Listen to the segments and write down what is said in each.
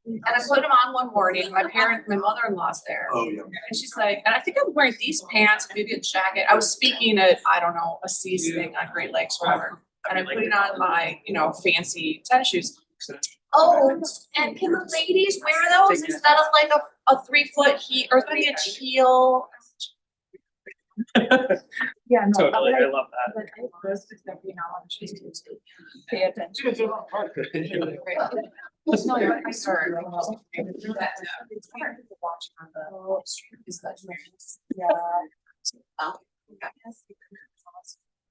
And I put them on one morning. My mother-in-law's there. Oh, yeah. And she's like, and I think I'm wearing these pants, maybe a jacket. I was speaking at, I don't know, a C's thing on Great Lakes, whatever. And I'm putting on my, fancy tennis shoes. Oh, and can the ladies wear those instead of like a 3-foot heel or 3-inch heel? Yeah, no. Totally, I love that. But pay attention. No, you're sorry.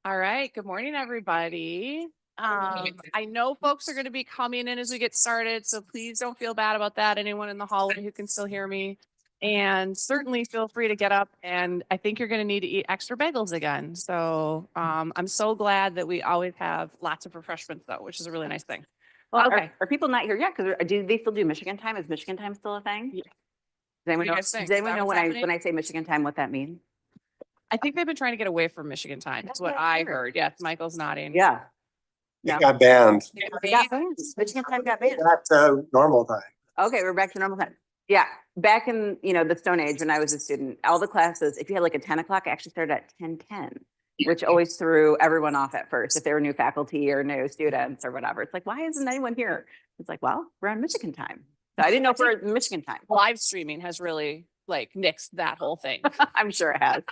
All right. Good morning, everybody. I know folks are going to be coming in as we get started, so please don't feel bad about that. Anyone in the hallway who can still hear me. And certainly feel free to get up, and I think you're going to need to eat extra bagels again. So I'm so glad that we always have lots of refreshments, though, which is a really nice thing. Well, Okay. are people not here yet? Because do they still do Michigan time? Is Michigan time still a thing? Yeah. Does anyone know when I say Michigan time what that means? I think they've been trying to get away from Michigan time. That's what I heard. Yes, Michael's nodding. Yeah. It got banned. They got banned. Michigan time got banned. That's normal time. Okay, we're back to normal time. Yeah. Back in, the Stone Age when I was a student, all the classes, if you had like a 10 o'clock, I actually started at 10:10, which always threw everyone off at first if they were new faculty or new students or whatever. It's like, why isn't anyone here? It's like, well, we're on Michigan time. So I didn't know if we're in Michigan time. Live streaming has really nixed that whole thing. I'm sure it has.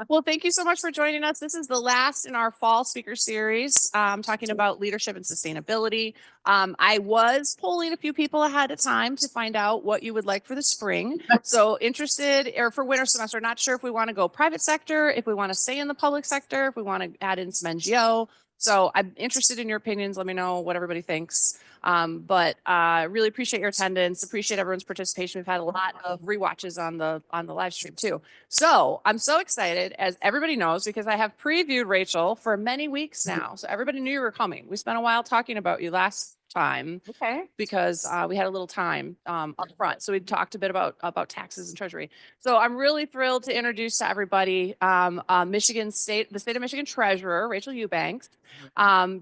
Well, thank you so much for joining us. This is the last in our fall speaker series, talking about leadership and sustainability. I was polling a few people ahead of time to find out what you would like for the spring. So interested, or for winter semester, not sure if we want to go private sector, if we want to stay in the public sector, if we want to add in some NGO. So I'm interested in your opinions. Let me know what everybody thinks. But really appreciate your attendance. Appreciate everyone's participation. We've had a lot of rewatches on the live stream too. So I'm so excited, as everybody knows, because I have previewed Rachael for many weeks now. So everybody knew you were coming. We spent a while talking about you last time. Okay. Because we had a little time up front. So we talked a bit about taxes and treasury. So I'm really thrilled to introduce to everybody the state of Michigan treasurer, Rachael Eubanks.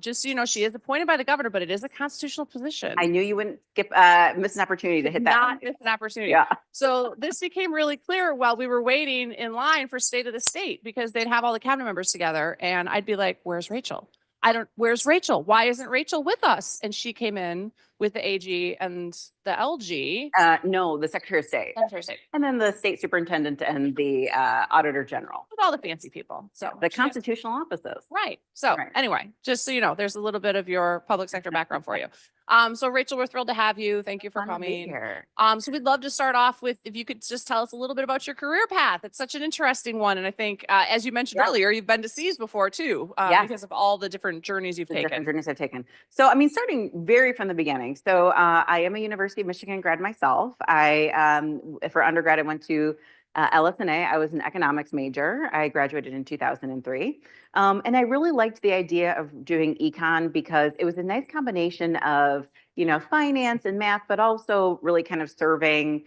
Just so you know, she is appointed by the governor, but it is a constitutional position. I knew you wouldn't miss an opportunity to hit that. Not miss an opportunity. Yeah. So this became really clear while we were waiting in line for state of the state, because they'd have all the cabinet members together and I'd be like, where's Rachael? Where's Rachael? Why isn't Rachael with us? And she came in with the AG and the LG. No, the Secretary of State. Secretary of State. And then the state superintendent and the Auditor General. With all the fancy people. So the constitutional offices. Right. So anyway, just so you know, there's a little bit of your public sector background for you. So Rachael, we're thrilled to have you. Thank you for coming. So we'd love to start off with, if you could just tell us a little bit about your career path. It's such an interesting one. And I think, as you mentioned earlier, you've been to C's before too, because of all the different journeys you've taken. Different journeys I've taken. So, starting very from the beginning. So I am a University of Michigan grad myself. For undergrad, I went to LS&A. I was an economics major. I graduated in 2003. And I really liked the idea of doing econ because it was a nice combination of, finance and math, but also really kind of serving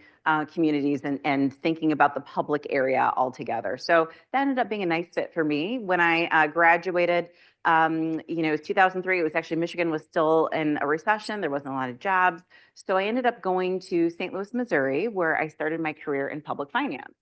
communities and thinking about the public area altogether. So that ended up being a nice fit for me. When I graduated, 2003, it was actually, Michigan was still in a recession. There wasn't a lot of jobs. So I ended up going to St. Louis, Missouri, where I started my career in public finance.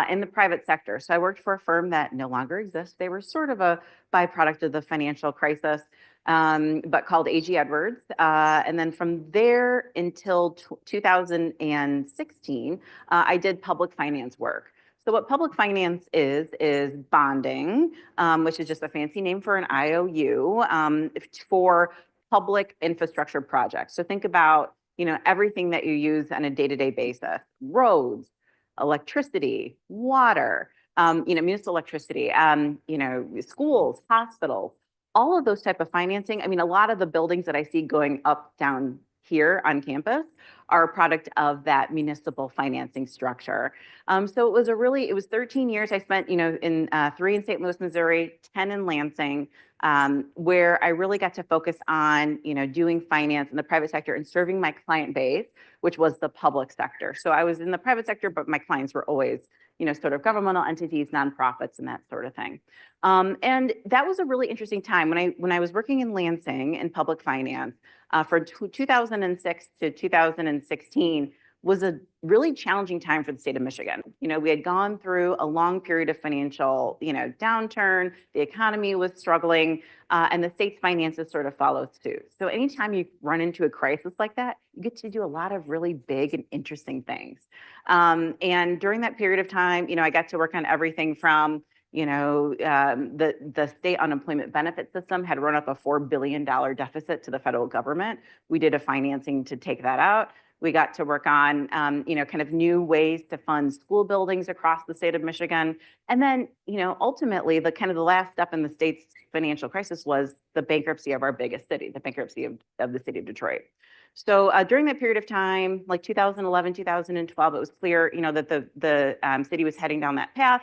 In the private sector. So I worked for a firm that no longer exists. They were sort of a byproduct of the financial crisis, but called AG Edwards. And then from there until 2016, I did public finance work. So what public finance is bonding, which is just a fancy name for an IOU, for public infrastructure projects. So think about, everything that you use on a day-to-day basis: roads, electricity, water, municipal electricity, schools, hospitals, all of those type of financing. A lot of the buildings that I see going up, down here on campus are a product of that municipal financing structure. So it was 13 years I spent, in 3 in St. Louis, Missouri, 10 in Lansing, where I really got to focus on, doing finance in the private sector and serving my client base, which was the public sector. So I was in the private sector, but my clients were always, sort of governmental entities, nonprofits, and that sort of thing. And that was a really interesting time when I was working in Lansing in public finance for 2006 to 2016 was a really challenging time for the state of Michigan. We had gone through a long period of financial, downturn. The economy was struggling, and the state's finances sort of followed suit. So anytime you run into a crisis like that, you get to do a lot of really big and interesting things. And during that period of time, I got to work on everything from the state unemployment benefit system had run up a $4 billion deficit to the federal government. We did a financing to take that out. We got to work on, kind of new ways to fund school buildings across the state of Michigan. And then, ultimately, the last step in the state's financial crisis was the bankruptcy of our biggest city, the bankruptcy of the city of Detroit. So during that period of time, like 2011, 2012, it was clear, that the city was heading down that path.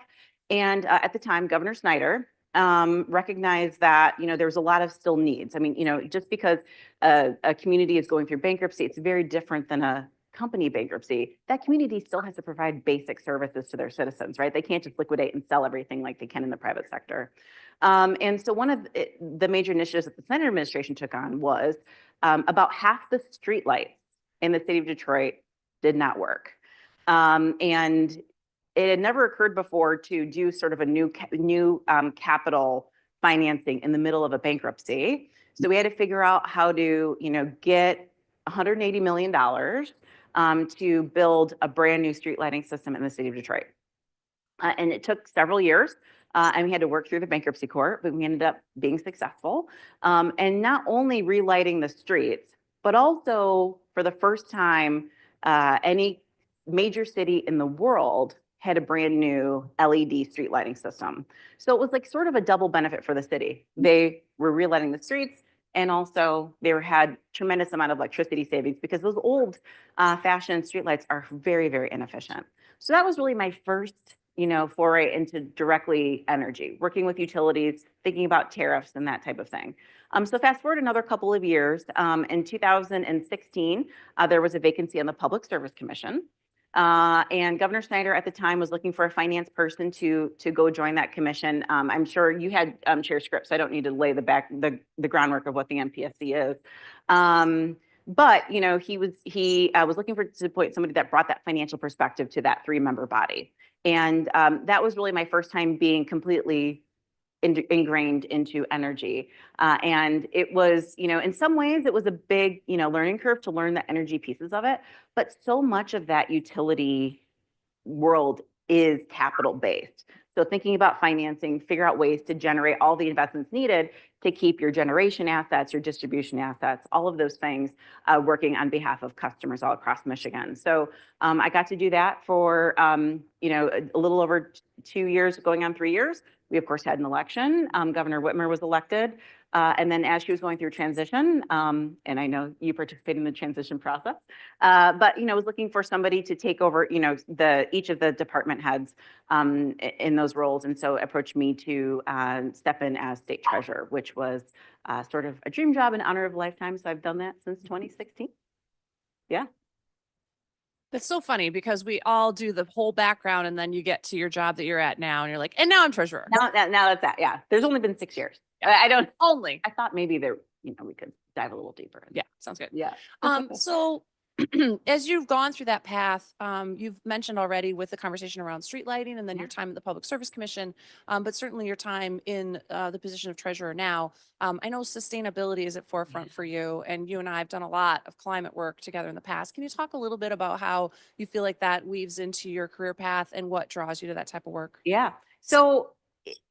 And at the time, Governor Snyder recognized that, there was a lot of still needs. I mean, just because a community is going through bankruptcy, it's very different than a company bankruptcy. That community still has to provide basic services to their citizens, right? They can't just liquidate and sell everything like they can in the private sector. And so one of the major initiatives that the Senate administration took on was about half the streetlights in the city of Detroit did not work. And it had never occurred before to do sort of a new capital financing in the middle of a bankruptcy. So we had to figure out how to, get $180 million to build a brand new street lighting system in the city of Detroit. And it took several years. And we had to work through the bankruptcy court, but we ended up being successful. And not only relighting the streets, but also for the first time, any major city in the world had a brand new LED street lighting system. So it was like sort of a double benefit for the city. They were relighting the streets, and also they had tremendous amount of electricity savings because those old fashioned streetlights are very, very inefficient. So that was really my first, foray into directly energy, working with utilities, thinking about tariffs and that type of thing. So fast forward another couple of years, in 2016, there was a vacancy on the Public Service Commission. And Governor Snyder at the time was looking for a finance person to go join that commission. I'm sure you had Chair Scripps. I don't need to lay the groundwork of what the MPSC is. But he was looking to appoint somebody that brought that financial perspective to that 3-member body. And that was really my first time being completely ingrained into energy. And it was, in some ways it was a big, learning curve to learn the energy pieces of it, but so much of that utility world is capital based. So thinking about financing, figure out ways to generate all the investments needed to keep your generation assets, your distribution assets, all of those things working on behalf of customers all across Michigan. So I got to do that for, a little over 2 years, going on 3 years. We, of course, had an election. Governor Whitmer was elected. And then as she was going through transition, and I know you participated in the transition process, but, was looking for somebody to take over, each of the department heads in those roles. And so approached me to step in as state treasurer, which was sort of a dream job, an honor of a lifetime. So I've done that since 2016. Yeah. That's so funny because we all do the whole background and then you get to your job that you're at now and you're like, and now I'm treasurer. Now that's that. Yeah. There's only been 6 years. Yeah. I don't only. I thought maybe there, we could dive a little deeper. Yeah. Sounds good. Yeah. So as you've gone through that path, you've mentioned already with the conversation around street lighting and then your time at the Public Service Commission, but certainly your time in the position of treasurer now. I know sustainability is at forefront for you, and you and I have done a lot of climate work together in the past. Can you talk a little bit about how you feel like that weaves into your career path and what draws you to that type of work? Yeah. So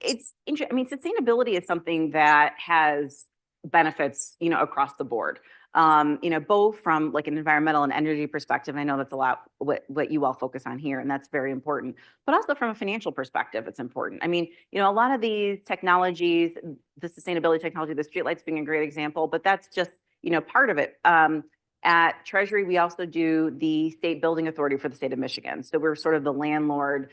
it's interesting. I mean, sustainability is something that has benefits, across the board. Both from like an environmental and energy perspective. I know that's a lot what you all focus on here, and that's very important, but also from a financial perspective, it's important. I mean, a lot of these technologies, the sustainability technology, the streetlights being a great example, but that's just, part of it. At Treasury, we also do the state building authority for the state of Michigan. So we're sort of the landlord,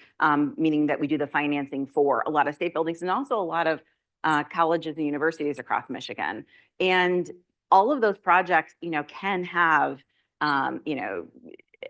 meaning that we do the financing for a lot of state buildings and also a lot of colleges and universities across Michigan. And all of those projects, can have,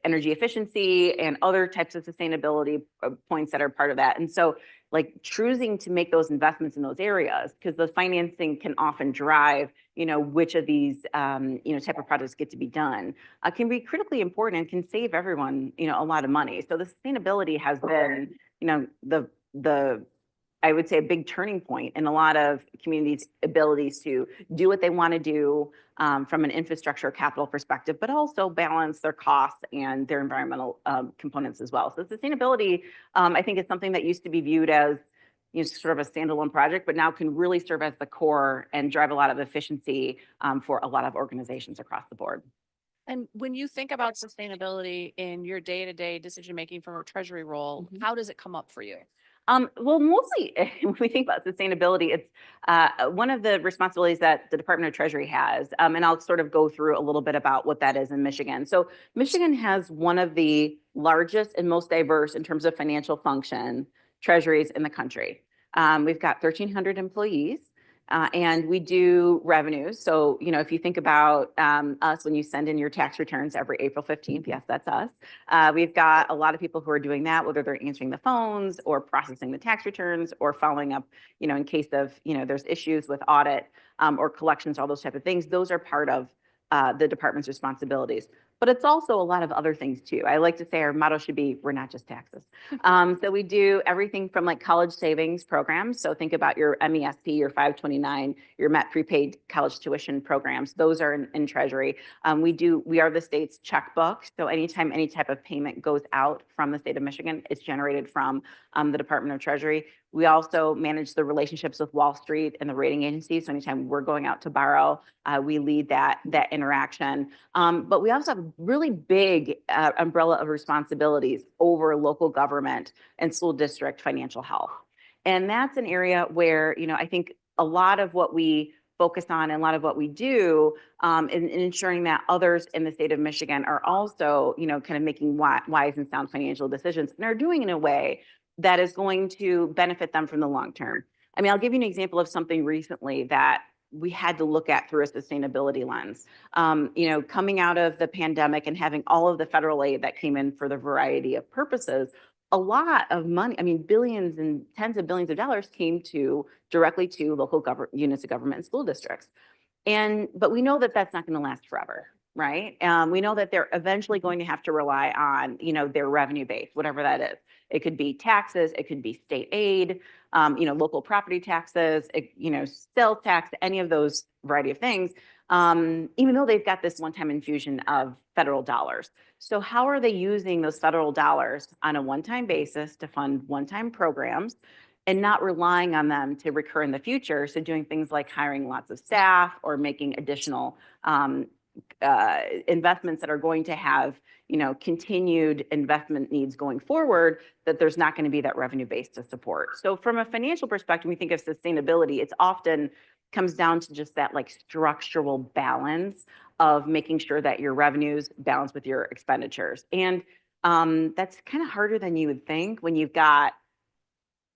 energy efficiency and other types of sustainability points that are part of that. And so like choosing to make those investments in those areas, because the financing can often drive, which of these, type of projects get to be done, can be critically important and can save everyone, a lot of money. So the sustainability has been, the I would say a big turning point in a lot of communities' abilities to do what they want to do from an infrastructure capital perspective, but also balance their costs and their environmental components as well. So sustainability, I think, is something that used to be viewed as sort of a standalone project, but now can really serve as the core and drive a lot of efficiency for a lot of organizations across the board. And when you think about sustainability in your day-to-day decision-making from a treasury role, how does it come up for you? Well, mostly when we think about sustainability, it's one of the responsibilities that the Department of Treasury has. And I'll sort of go through a little bit about what that is in Michigan. So Michigan has one of the largest and most diverse in terms of financial function treasuries in the country. We've got 1,300 employees. And we do revenues. So, if you think about us when you send in your tax returns every April 15th, yes, that's us. We've got a lot of people who are doing that, whether they're answering the phones or processing the tax returns or following up, in case of, there's issues with audit or collections, all those type of things. Those are part of the department's responsibilities. But it's also a lot of other things too. I like to say our motto should be, we're not just taxes. So we do everything from like college savings programs. So think about your MESP, your 529, your MET prepaid college tuition programs. Those are in Treasury. We are the state's checkbook. So anytime any type of payment goes out from the state of Michigan, it's generated from the Department of Treasury. We also manage the relationships with Wall Street and the rating agencies. So anytime we're going out to borrow, we lead that interaction. But we also have a really big umbrella of responsibilities over local government and school district financial health. And that's an area where, I think a lot of what we focus on and a lot of what we do in ensuring that others in the state of Michigan are also, kind of making wise and sound financial decisions and are doing in a way that is going to benefit them from the long term. I mean, I'll give you an example of something recently that we had to look at through a sustainability lens. Coming out of the pandemic and having all of the federal aid that came in for the variety of purposes, a lot of money, billions and tens of billions of dollars came directly to local units of government and school districts. But we know that that's not going to last forever, right? We know that they're eventually going to have to rely on, their revenue base, whatever that is. It could be taxes, it could be state aid, local property taxes, sales tax, any of those variety of things, even though they've got this one-time infusion of federal dollars. So how are they using those federal dollars on a one-time basis to fund one-time programs and not relying on them to recur in the future? So doing things like hiring lots of staff or making additional investments that are going to have, continued investment needs going forward, that there's not going to be that revenue base to support. So from a financial perspective, we think of sustainability, it's often comes down to just that like structural balance of making sure that your revenues balance with your expenditures. And that's kind of harder than you would think when you've got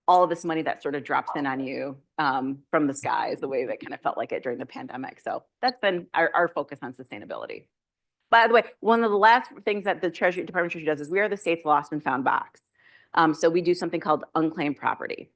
all of this money that sort of drops in on you from the sky, is the way that kind of felt like it during the pandemic. So that's been our focus on sustainability. By the way, one of the last things that the Department of Treasury does is we are the state's lost and found box. So we do something called unclaimed property.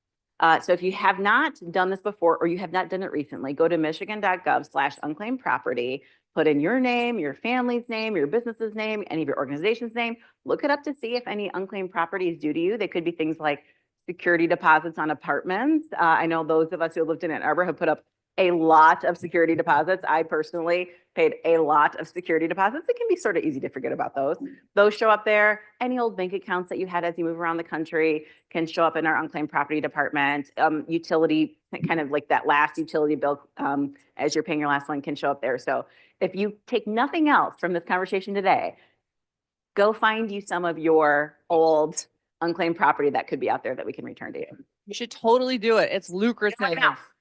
So if you have not done this before, or you have not done it recently, go to michigan.gov/unclaimed property, put in your name, your family's name, your business's name, any of your organization's name, look it up to see if any unclaimed property is due to you. They could be things like security deposits on apartments. I know those of us who lived in Ann Arbor have put up a lot of security deposits. I personally paid a lot of security deposits. It can be sort of easy to forget about those. Those show up there. Any old bank accounts that you had as you move around the country can show up in our unclaimed property department. Utility, kind of like that last utility bill as you're paying your last one, can show up there. So if you take nothing else from this conversation today, go find you some of your old unclaimed property that could be out there that we can return to you. You should totally do it. It's lucrative.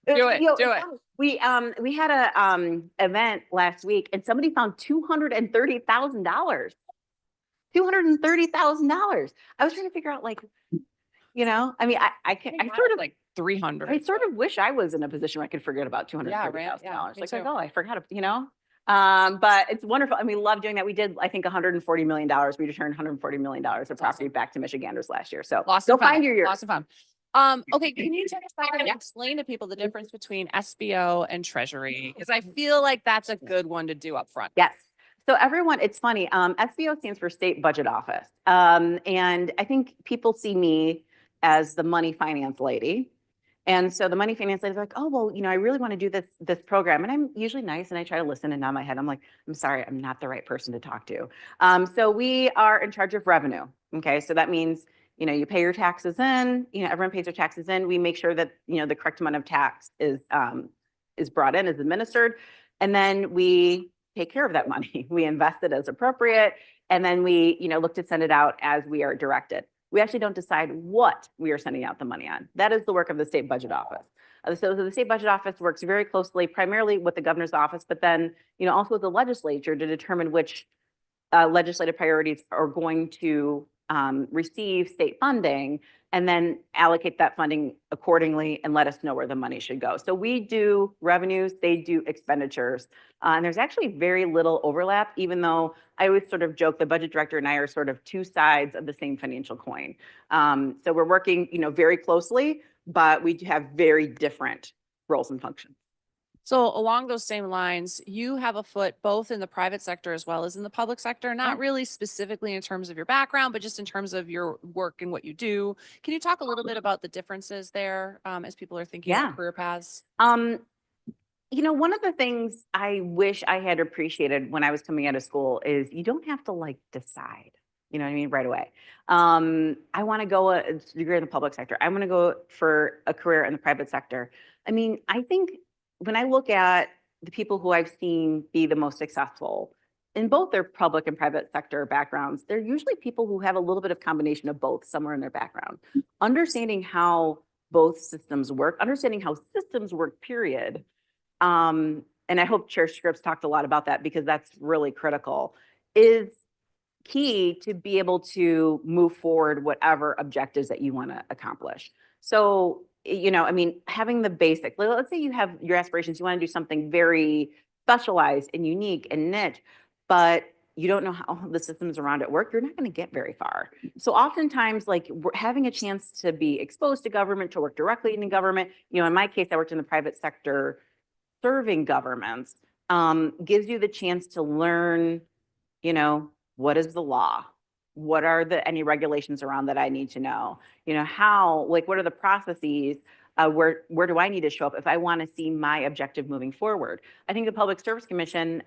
Do it. Do it. We had a event last week and somebody found $230,000. $230,000. I was trying to figure out, like, I sort of like 300. I sort of wish I was in a position where I could forget about Yeah, right. $230,000. Yeah, me Like, too. oh, I forgot, but it's wonderful. And we love doing that. We did, I think, $140 million. We returned $140 million of property back to Michiganders last year. So Lots go of fun. find your Lots of fun. Okay, can you take a second and explain to people the difference between SBO and Treasury? Because I feel like that's a good one to do up front. Yes. So everyone, it's funny. SBO stands for State Budget Office. And I think people see me as the money finance lady. And so the money finance lady is like, oh, well, I really want to do this program. And I'm usually nice and I try to listen, and nod my head. I'm like, I'm sorry, I'm not the right person to talk to. So we are in charge of revenue. Okay. So that means, you pay your taxes in, everyone pays their taxes in. We make sure that, the correct amount of tax is brought in, is administered. And then we take care of that money. We invest it as appropriate. And then we, look to send it out as we are directed. We actually don't decide what we are sending out the money on. That is the work of the State Budget Office. So the State Budget Office works very closely, primarily with the governor's office, but then, also with the legislature to determine which legislative priorities are going to receive state funding, and then allocate that funding accordingly and let us know where the money should go. So we do revenues, they do expenditures. And there's actually very little overlap, even though I always sort of joke the budget director and I are sort of two sides of the same financial coin. So we're working, very closely, but we do have very different roles and functions. So along those same lines, you have a foot both in the private sector as well as in the public sector, not really specifically in terms of your background, but just in terms of your work and what you do. Can you talk a little bit about the differences there as people are thinking about career paths? One of the things I wish I had appreciated when I was coming out of school is you don't have to decide, right away. I want to go a degree in the public sector. I want to go for a career in the private sector. I think when I look at the people who I've seen be the most successful in both their public and private sector backgrounds, they're usually people who have a little bit of combination of both somewhere in their background. Understanding how both systems work, understanding how systems work, period. And I hope Chair Scripps talked a lot about that because that's really critical, is key to be able to move forward whatever objectives that you want to accomplish. So having the basic, let's say you have your aspirations, you want to do something very specialized and unique and niche, but you don't know how the systems around it work, you're not going to get very far. So oftentimes, having a chance to be exposed to government, to work directly in government, in my case, I worked in the private sector serving governments, gives you the chance to learn, what is the law? What are any regulations around that I need to know? How, what are the processes? Where do I need to show up if I want to see my objective moving forward? I think the Public Service Commission,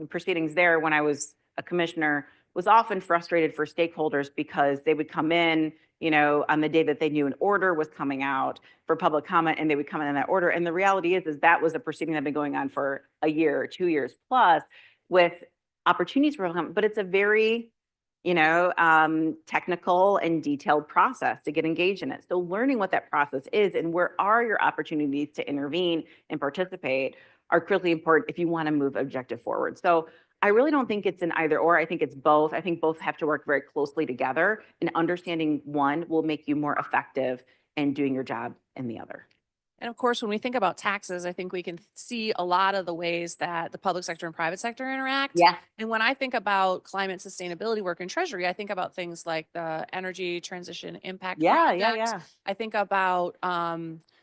proceedings there when I was a commissioner was often frustrated for stakeholders because they would come in, on the day that they knew an order was coming out for public comment, and they would come in that order. And the reality is that was a proceeding that had been going on for a year or 2 years plus with opportunities for them, but it's a very technical and detailed process to get engaged in it. So learning what that process is and where are your opportunities to intervene and participate are critically important if you want to move objective forward. So I really don't think it's an either or. I think it's both. I think both have to work very closely together, and understanding one will make you more effective in doing your job in the other. And of course, when we think about taxes, I think we can see a lot of the ways that the public sector and private sector interact. Yeah. And when I think about climate sustainability work in Treasury, I think about things like the energy transition impact. Yeah. I think about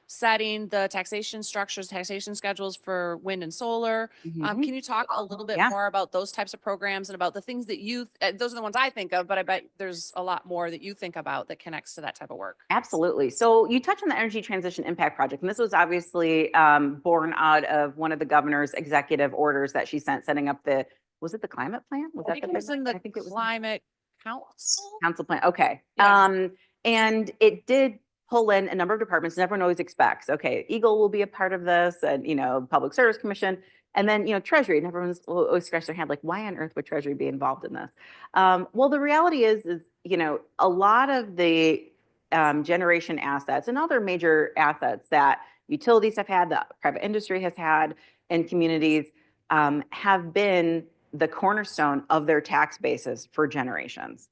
setting the taxation structures, taxation schedules for wind and solar. Can you talk a little bit more about those types of programs and about the things that those are the ones I think of, but I bet there's a lot more that you think about that connects to that type of work. Absolutely. So you touched on the Energy Transition Impact Project, and this was obviously born out of one of the governor's executive orders that she sent, setting up was it the climate plan? I think it was in the climate council plan. Okay. Yeah. And it did pull in a number of departments, and everyone always expects, okay, Eagle will be a part of this, and Public Service Commission, and then Treasury, and everyone's always scratch their head like, why on earth would Treasury be involved in this? Well, the reality is a lot of the generation assets and other major assets that utilities have had, that private industry has had, and communities have been the cornerstone of their tax bases for generations.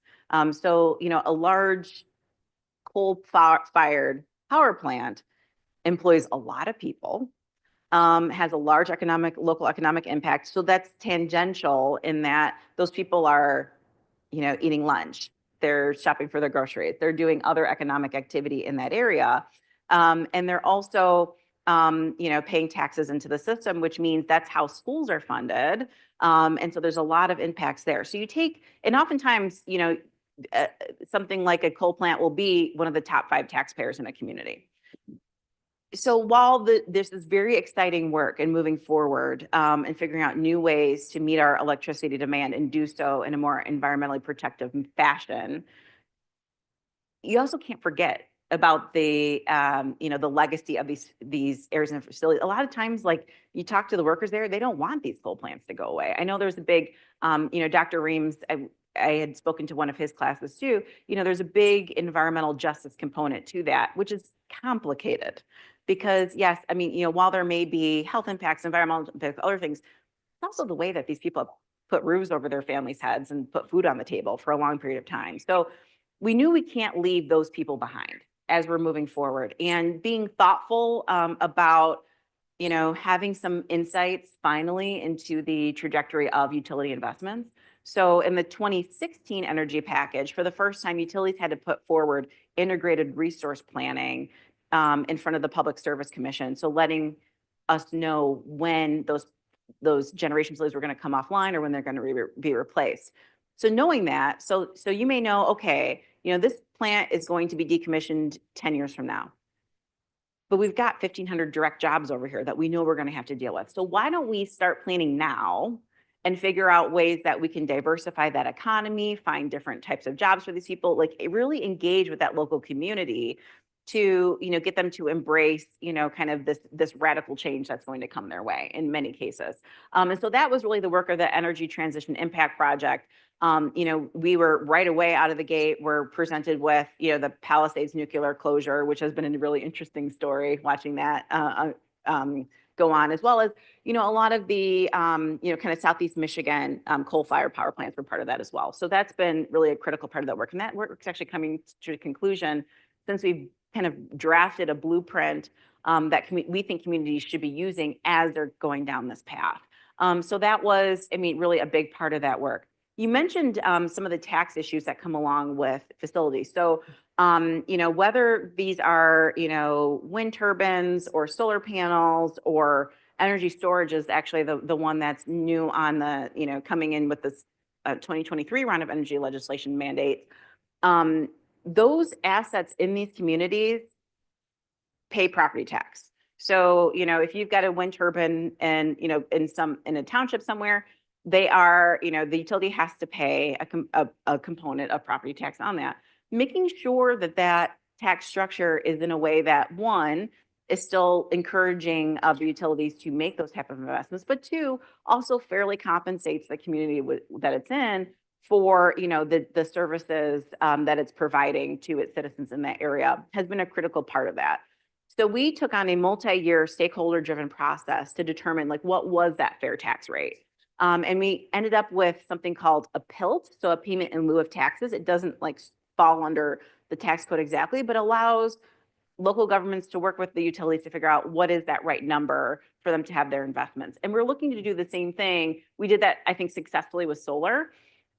So a large coal-fired power plant employs a lot of people, has a large local economic impact. So that's tangential in that those people are, eating lunch, they're shopping for their groceries, they're doing other economic activity in that area. And they're also, paying taxes into the system, which means that's how schools are funded. And so there's a lot of impacts there. So you take, and oftentimes, something like a coal plant will be one of the top 5 taxpayers in a community. So while this is very exciting work and moving forward and figuring out new ways to meet our electricity demand and do so in a more environmentally protective fashion, you also can't forget about the the legacy of these areas and facilities. A lot of times, like you talk to the workers there, they don't want these coal plants to go away. I know there's a big, Dr. Reams, I had spoken to one of his classes too. There's a big environmental justice component to that, which is complicated. Because yes, I mean, while there may be health impacts, environmental impacts, other things, it's also the way that these people put roofs over their families' heads and put food on the table for a long period of time. So we knew we can't leave those people behind as we're moving forward, and being thoughtful about, having some insights finally into the trajectory of utility investments. So in the 2016 energy package, for the first time, utilities had to put forward integrated resource planning in front of the Public Service Commission. So letting us know when those generation facilities were going to come offline or when they're going to be replaced. So knowing that, so you may know, okay, this plant is going to be decommissioned 10 years from now. But we've got 1,500 direct jobs over here that we know we're going to have to deal with. So why don't we start planning now and figure out ways that we can diversify that economy, find different types of jobs for these people, like really engage with that local community to, get them to embrace, kind of this radical change that's going to come their way in many cases. And so that was really the work of the Energy Transition Impact Project. We were right away out of the gate, we're presented with, the Palisades nuclear closure, which has been a really interesting story, watching that go on, as well as, a lot of the, kind of Southeast Michigan coal-fired power plants were part of that as well. So that's been really a critical part of that work. And that work is actually coming to a conclusion since we've kind of drafted a blueprint that we think communities should be using as they're going down this path. So that was, really a big part of that work. You mentioned some of the tax issues that come along with facilities. So, whether these are, wind turbines or solar panels or energy storage is actually the one that's new on the, coming in with this 2023 round of energy legislation mandate. Those assets in these communities pay property tax. So, if you've got a wind turbine and, in a township somewhere, they are, the utility has to pay a component of property tax on that. Making sure that that tax structure is in a way that, one, is still encouraging of the utilities to make those type of investments, but two, also fairly compensates the community that it's in for, the services that it's providing to its citizens in that area, has been a critical part of that. So we took on a multi-year stakeholder-driven process to determine, like, what was that fair tax rate? And we ended up with something called a PILT, so a payment in lieu of taxes. It doesn't fall under the tax code exactly, but allows local governments to work with the utilities to figure out what is that right number for them to have their investments. And we're looking to do the same thing. We did that, I think, successfully with solar.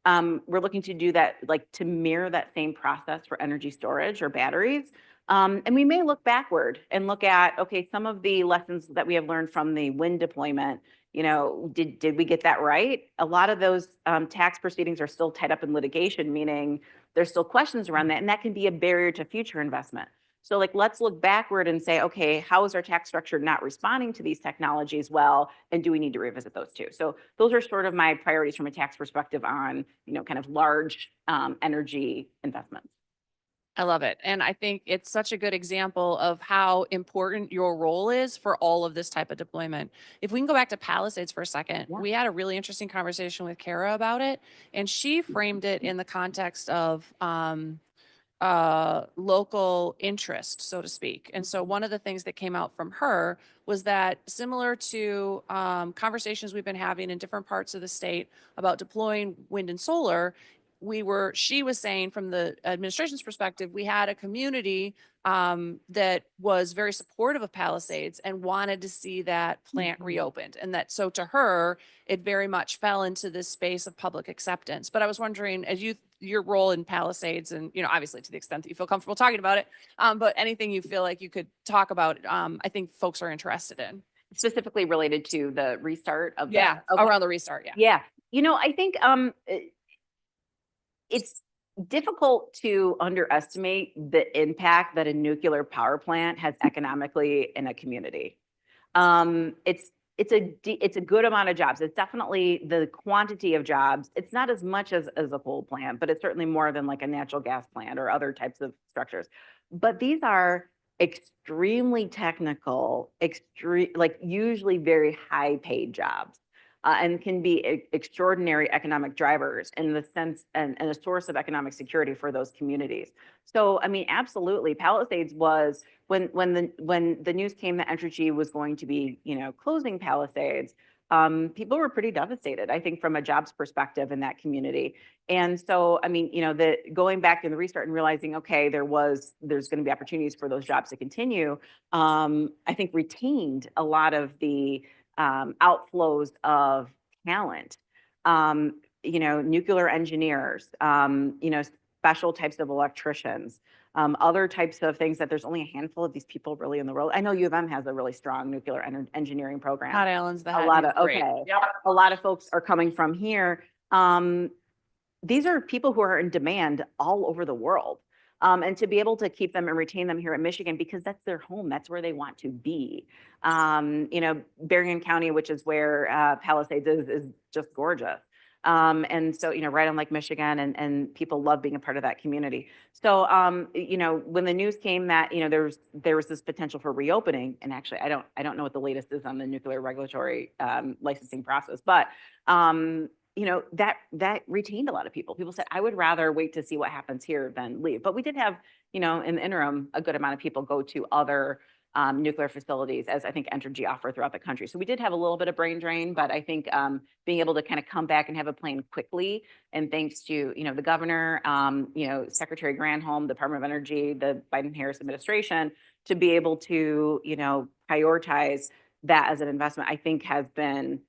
We're looking to do that, to mirror that same process for energy storage or batteries. And we may look backward and look at, okay, some of the lessons that we have learned from the wind deployment, did we get that right? A lot of those tax proceedings are still tied up in litigation, meaning there's still questions around that, and that can be a barrier to future investment. So let's look backward and say, okay, how is our tax structure not responding to these technologies well? And do we need to revisit those too? So those are sort of my priorities from a tax perspective on, kind of large energy investments. I love it. And I think it's such a good example of how important your role is for all of this type of deployment. If we can go back to Palisades for a second, we had a really interesting conversation with Kara about it, and she framed it in the context of local interest, so to speak. And so one of the things that came out from her was that, similar to conversations we've been having in different parts of the state about deploying wind and solar, she was saying from the administration's perspective, we had a community that was very supportive of Palisades and wanted to see that plant reopened. And that, so to her, it very much fell into this space of public acceptance. But I was wondering, as your role in Palisades, and, obviously to the extent that you feel comfortable talking about it, but anything you feel like you could talk about, I think folks are interested in. Specifically related to the restart of Yeah, okay. around the restart, yeah. Yeah. I think it's difficult to underestimate the impact that a nuclear power plant has economically in a community. It's a good amount of jobs. It's definitely the quantity of jobs. It's not as much as a coal plant, but it's certainly more than like a natural gas plant or other types of structures. But these are extremely technical, like usually very high paid jobs. And can be extraordinary economic drivers in the sense and a source of economic security for those communities. So, I mean, absolutely, Palisades was when the news came that Entergy was going to be, closing Palisades. People were pretty devastated, I think, from a jobs perspective in that community. And so, I mean, going back in the restart and realizing, okay, there's going to be opportunities for those jobs to continue. I think retained a lot of the outflows of talent, nuclear engineers, special types of electricians, other types of things that there's only a handful of these people really in the world. I know U of M has a really strong nuclear engineering program. Todd Allen's the head. A lot of, Great. okay. Yep. A lot of folks are coming from here. These are people who are in demand all over the world. And to be able to keep them and retain them here at Michigan, because that's their home, that's where they want to be. Berrien County, which is where Palisades is just gorgeous. And so, right on Lake Michigan, and people love being a part of that community. So, when the news came that, there was this potential for reopening, and actually, I don't know what the latest is on the nuclear regulatory licensing process, but that retained a lot of people. People said, I would rather wait to see what happens here than leave. But we did have, in the interim, a good amount of people go to other nuclear facilities, as I think Entergy offer throughout the country. So we did have a little bit of brain drain, but I think being able to kind of come back and have a plan quickly, and thanks to, the governor, Secretary Granholm, Department of Energy, the Biden-Harris administration, to be able to, prioritize that as an investment, I think has been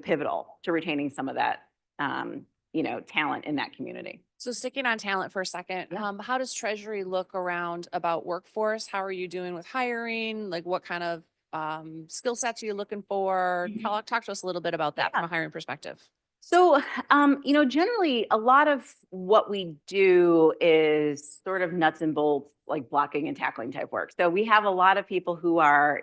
pivotal to retaining some of that, talent in that community. So sticking on talent for a second, how does Treasury look around about workforce? How are you doing with hiring? Like, what kind of skill sets are you looking for? Talk to us a little bit about that from a hiring perspective. So, generally, a lot of what we do is sort of nuts and bolts, like blocking and tackling type work. So we have a lot of people who are,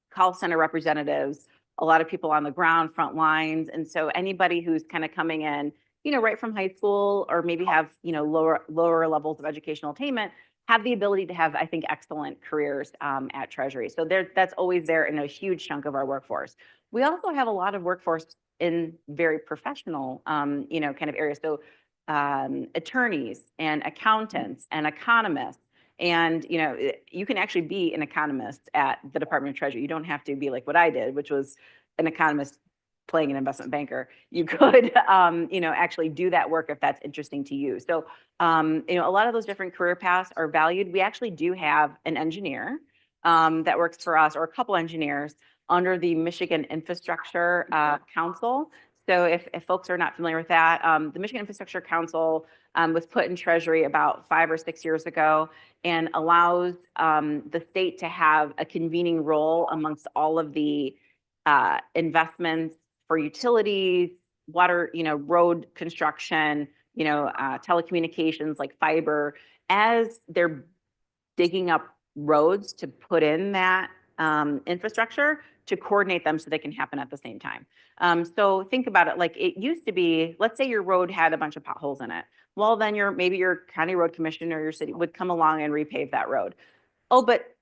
call center representatives, a lot of people on the ground, front lines. And so anybody who's kind of coming in, right from high school, or maybe have, lower levels of educational attainment, have the ability to have, I think, excellent careers at Treasury. So that's always there in a huge chunk of our workforce. We also have a lot of workforce in very professional, kind of areas. So attorneys and accountants and economists. And, you can actually be an economist at the Department of Treasury. You don't have to be like what I did, which was an economist playing an investment banker. You could, actually do that work if that's interesting to you. So, a lot of those different career paths are valued. We actually do have an engineer that works for us, or a couple engineers under the Michigan Infrastructure Council. So if folks are not familiar with that, the Michigan Infrastructure Council was put in Treasury about 5 or 6 years ago, and allows the state to have a convening role amongst all of the investments for utilities, water, road construction, telecommunications like fiber, as they're digging up roads to put in that infrastructure, to coordinate them so they can happen at the same time. So think about it like it used to be. Let's say your road had a bunch of potholes in it. Well, then maybe your county road commissioner or your city would come along and repave that road. Oh, but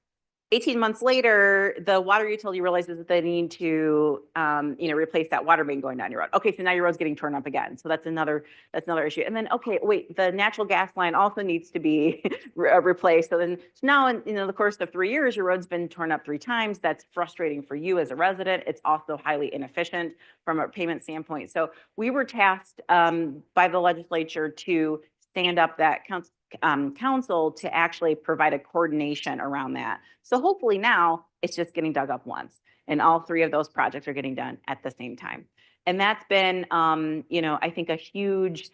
18 months later, the water utility realizes that they need to, replace that water main going down your road. Okay, so now your road's getting torn up again. So that's another issue. And then, okay, wait, the natural gas line also needs to be replaced. So now in the course of 3 years, your road's been torn up 3 times. That's frustrating for you as a resident. It's also highly inefficient from a payment standpoint. So we were tasked by the legislature to stand up that council to actually provide a coordination around that. So hopefully now it's just getting dug up once, and all 3 of those projects are getting done at the same time. And that's been, I think a huge,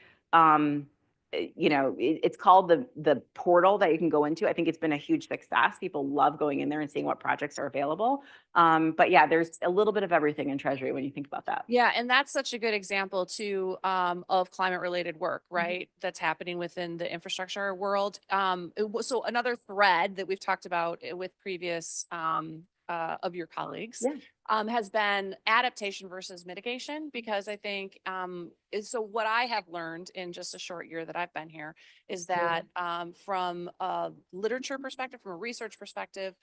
it's called the portal that you can go into. I think it's been a huge success. People love going in there and seeing what projects are available. But yeah, there's a little bit of everything in Treasury when you think about that. Yeah, and that's such a good example too of climate related work, right? That's happening within the infrastructure world. So another thread that we've talked about with previous of your colleagues has been adaptation versus mitigation, because I think so what I have learned in just a short year that I've been here is that from a literature perspective, from a research perspective,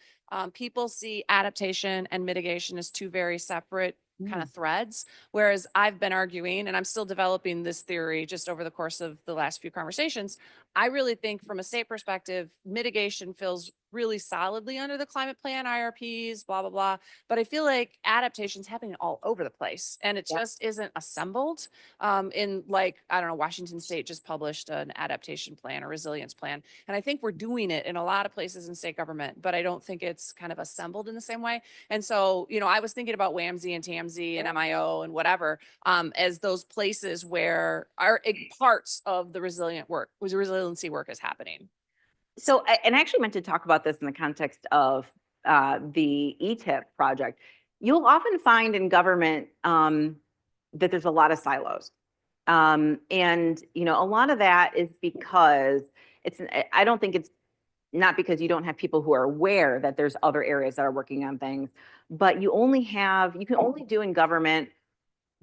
people see adaptation and mitigation as 2 very separate kind of threads. Whereas I've been arguing, and I'm still developing this theory just over the course of the last few conversations, I really think from a state perspective, mitigation feels really solidly under the climate plan, IRPs, blah, blah, blah. But I feel like adaptation's happening all over the place, and it just isn't assembled in, like, I don't know, Washington State just published an adaptation plan, a resilience plan. And I think we're doing it in a lot of places in state government, but I don't think it's kind of assembled in the same way. And so, I was thinking about WAMSI and TAMSI and MIO and whatever as those places where our parts of the resiliency work is happening. So, and I actually meant to talk about this in the context of the ETIP project. You'll often find in government that there's a lot of silos. And, a lot of that is because I don't think it's not because you don't have people who are aware that there's other areas that are working on things, but you can only do in government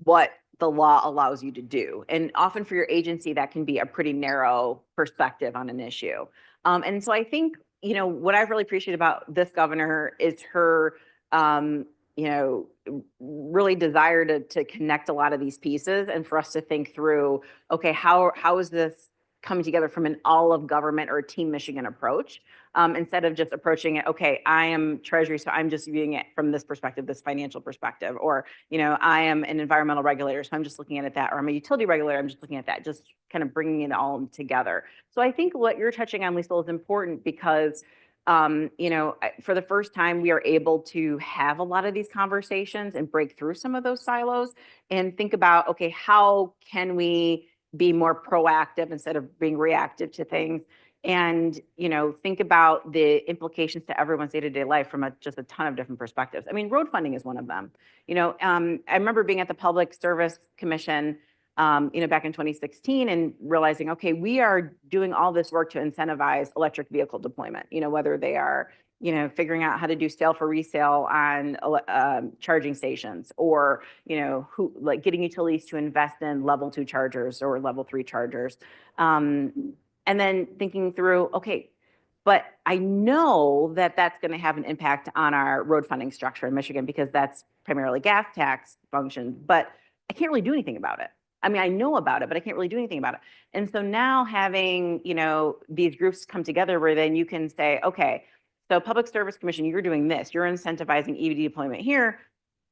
what the law allows you to do. And often for your agency, that can be a pretty narrow perspective on an issue. And so I think, what I've really appreciated about this governor is her, really desire to connect a lot of these pieces and for us to think through, okay, how is this coming together from an all of government or a Team Michigan approach, instead of just approaching it, okay, I am Treasury, so I'm just viewing it from this perspective, this financial perspective, or, I am an environmental regulator, so I'm just looking at it that, or I'm a utility regulator, I'm just looking at that, just kind of bringing it all together. So I think what you're touching on, Liesl, is important because, for the first time, we are able to have a lot of these conversations and break through some of those silos and think about, okay, how can we be more proactive instead of being reactive to things, and think about the implications to everyone's day-to-day life from just a ton of different perspectives. I mean, road funding is one of them. I remember being at the Public Service Commission back in 2016 and realizing, okay, we are doing all this work to incentivize electric vehicle deployment, whether they are figuring out how to do sale for resale on charging stations, or, getting utilities to invest in level 2 chargers or level 3 chargers. And then thinking through, okay, but I know that that's going to have an impact on our road funding structure in Michigan because that's primarily gas tax function, but I can't really do anything about it. I mean, I know about it, but I can't really do anything about it. And so now having, these groups come together where then you can say, okay, so Public Service Commission, you're doing this, you're incentivizing EV deployment here.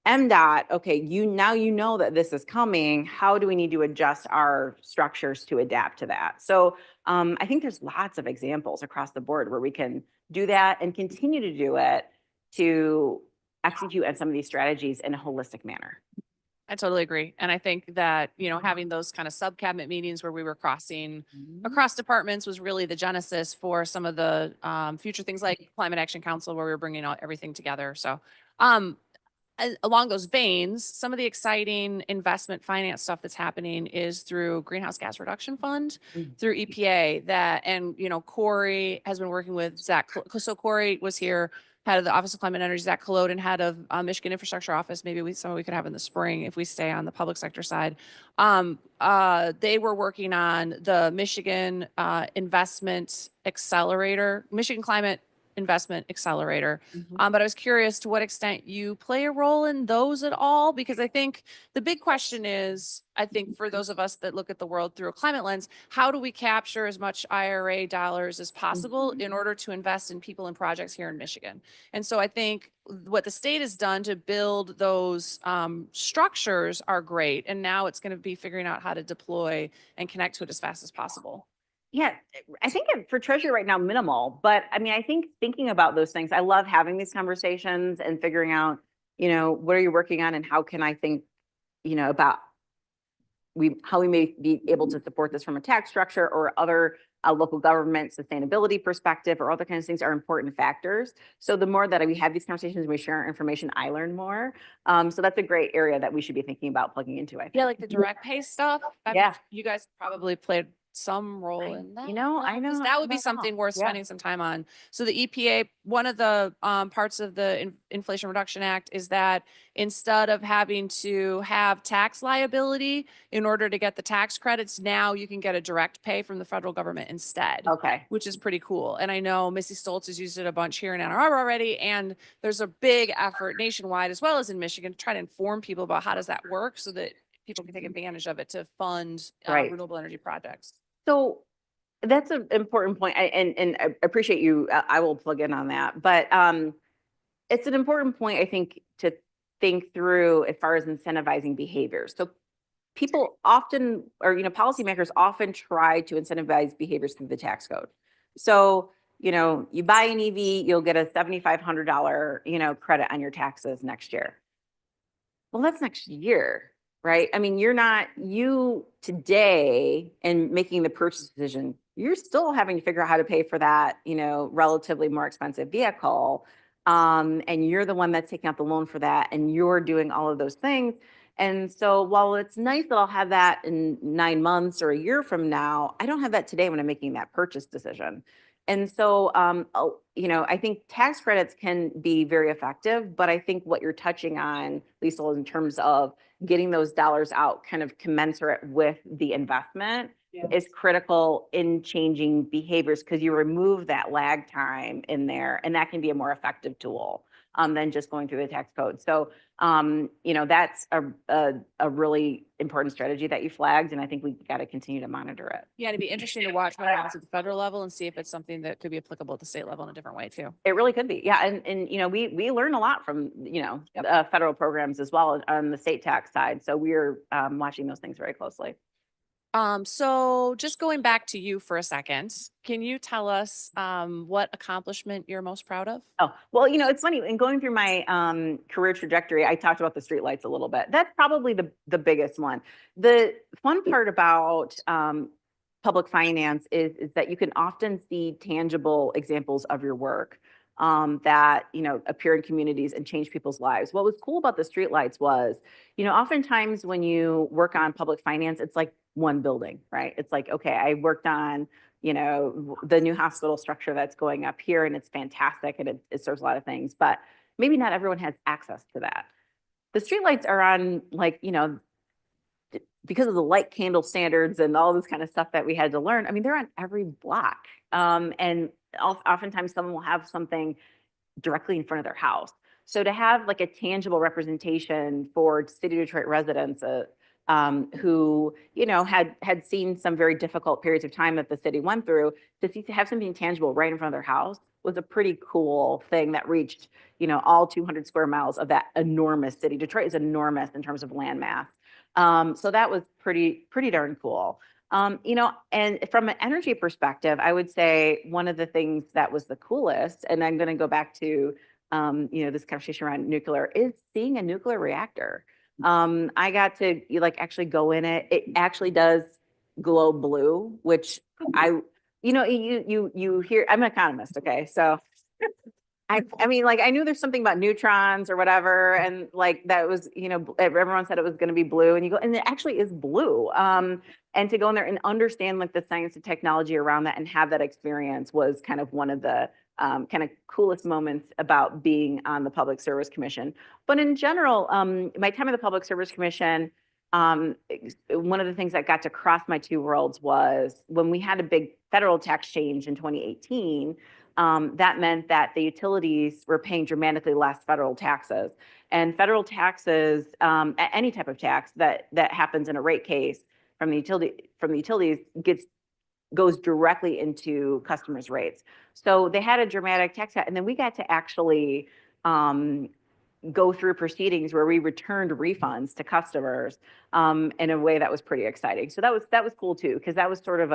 MDOT, okay, now you know that this is coming. How do we need to adjust our structures to adapt to that? So I think there's lots of examples across the board where we can do that and continue to do it to execute on some of these strategies in a holistic manner. I totally agree. And I think that, having those kind of sub-cabinet meetings where we were crossing across departments was really the genesis for some of the future things like Climate Action Council, where we were bringing out everything together. So along those veins, some of the exciting investment finance stuff that's happening is through Greenhouse Gas Reduction Fund, through EPA, and Corey has been working with Zach. So Corey was here, head of the Office of Climate and Energy, Zach Culloden, head of Michigan Infrastructure Office. Maybe someone we could have in the spring if we stay on the public sector side. They were working on the Michigan Investment Accelerator, Michigan Climate investment accelerator. Mhm. But I was curious to what extent you play a role in those at all, because I think the big question is, I think for those of us that look at the world through a climate lens, how do we capture as much IRA dollars as possible in order to invest in people and projects here in Michigan? And so I think what the state has done to build those structures are great. And now it's going to be figuring out how to deploy and connect to it as fast as possible. Yeah, I think for Treasury right now, minimal. But I mean, I think thinking about those things, I love having these conversations and figuring out, what are you working on and how can I think, about how we may be able to support this from a tax structure or other local government sustainability perspective or other kinds of things are important factors. So the more that we have these conversations and we share our information, I learn more. So that's a great area that we should be thinking about plugging into, I think. Yeah, like the direct pay stuff. Yeah. You guys probably played some role in that. I know. 'Cause that would be I don't know. something worth Yeah. spending some time on. So the EPA, one of the parts of the Inflation Reduction Act is that instead of having to have tax liability in order to get the tax credits, now you can get a direct pay from the federal government instead. Okay. Which is pretty cool. And I know Missy Stoltz has used it a bunch here in Ann Arbor already. And there's a big effort nationwide as well as in Michigan to try to inform people about how does that work so that people can take advantage of it to fund Right. renewable energy projects. So that's an important point. And I appreciate you. I will plug in on that. But it's an important point, I think, to think through as far as incentivizing behaviors. So people often, or policymakers often try to incentivize behaviors through the tax code. So you buy an EV, you'll get a $7,500 credit on your taxes next year. Well, that's next year, right? I mean, you today and making the purchase decision, you're still having to figure out how to pay for that, relatively more expensive vehicle. And you're the one that's taking out the loan for that, and you're doing all of those things. And so while it's nice that I'll have that in 9 months or a year from now, I don't have that today when I'm making that purchase decision. And so, I think tax credits can be very effective, but I think what you're touching on, Liesl, in terms of getting those dollars out kind of commensurate with the investment is critical in changing behaviors because you remove that lag time in there, and that can be a more effective tool than just going through the tax code. So, that's a really important strategy that you flagged, and I think we got to continue to monitor it. Yeah, it'd be interesting to watch what happens at the federal level and see if it's something that could be applicable at the state level in a different way too. It really could be. Yeah. And we learn a lot from, federal programs as well on the state tax side. So we're watching those things very closely. So just going back to you for a second, can you tell us what accomplishment you're most proud of? Oh, well, it's funny in going through my career trajectory, I talked about the streetlights a little bit. That's probably the biggest one. The fun part about public finance is that you can often see tangible examples of your work that appear in communities and change people's lives. What was cool about the streetlights was, oftentimes when you work on public finance, it's like one building, right? It's like, okay, I worked on the new hospital structure that's going up here, and it's fantastic, and it serves a lot of things, but maybe not everyone has access to that. The streetlights are on, because of the light candle standards and all this kind of stuff that we had to learn. I mean, they're on every block, and oftentimes someone will have something directly in front of their house. So to have a tangible representation for City of Detroit residents who had seen some very difficult periods of time that the city went through, to have something tangible right in front of their house was a pretty cool thing that reached all 200 square miles of that enormous city. Detroit is enormous in terms of land mass. So that was pretty darn cool. And from an energy perspective, I would say one of the things that was the coolest, and I'm going to go back to, this conversation around nuclear, is seeing a nuclear reactor. I got to actually go in it. It actually does glow blue, which you hear, I'm an economist. Okay. So I mean, I knew there's something about neutrons or whatever. And that was, everyone said it was going to be blue, and you go, and it actually is blue. And to go in there and understand the science and technology around that and have that experience was kind of one of the kind of coolest moments about being on the Public Service Commission. But in general, my time at the Public Service Commission, one of the things that got to cross my two worlds was when we had a big federal tax change in 2018. that meant that the utilities were paying dramatically less federal taxes. And federal taxes, any type of tax that happens in a rate case from the utilities goes directly into customers' rates. So they had a dramatic tax cut, and then we got to actually go through proceedings where we returned refunds to customers in a way that was pretty exciting. So that was cool too, because that was sort of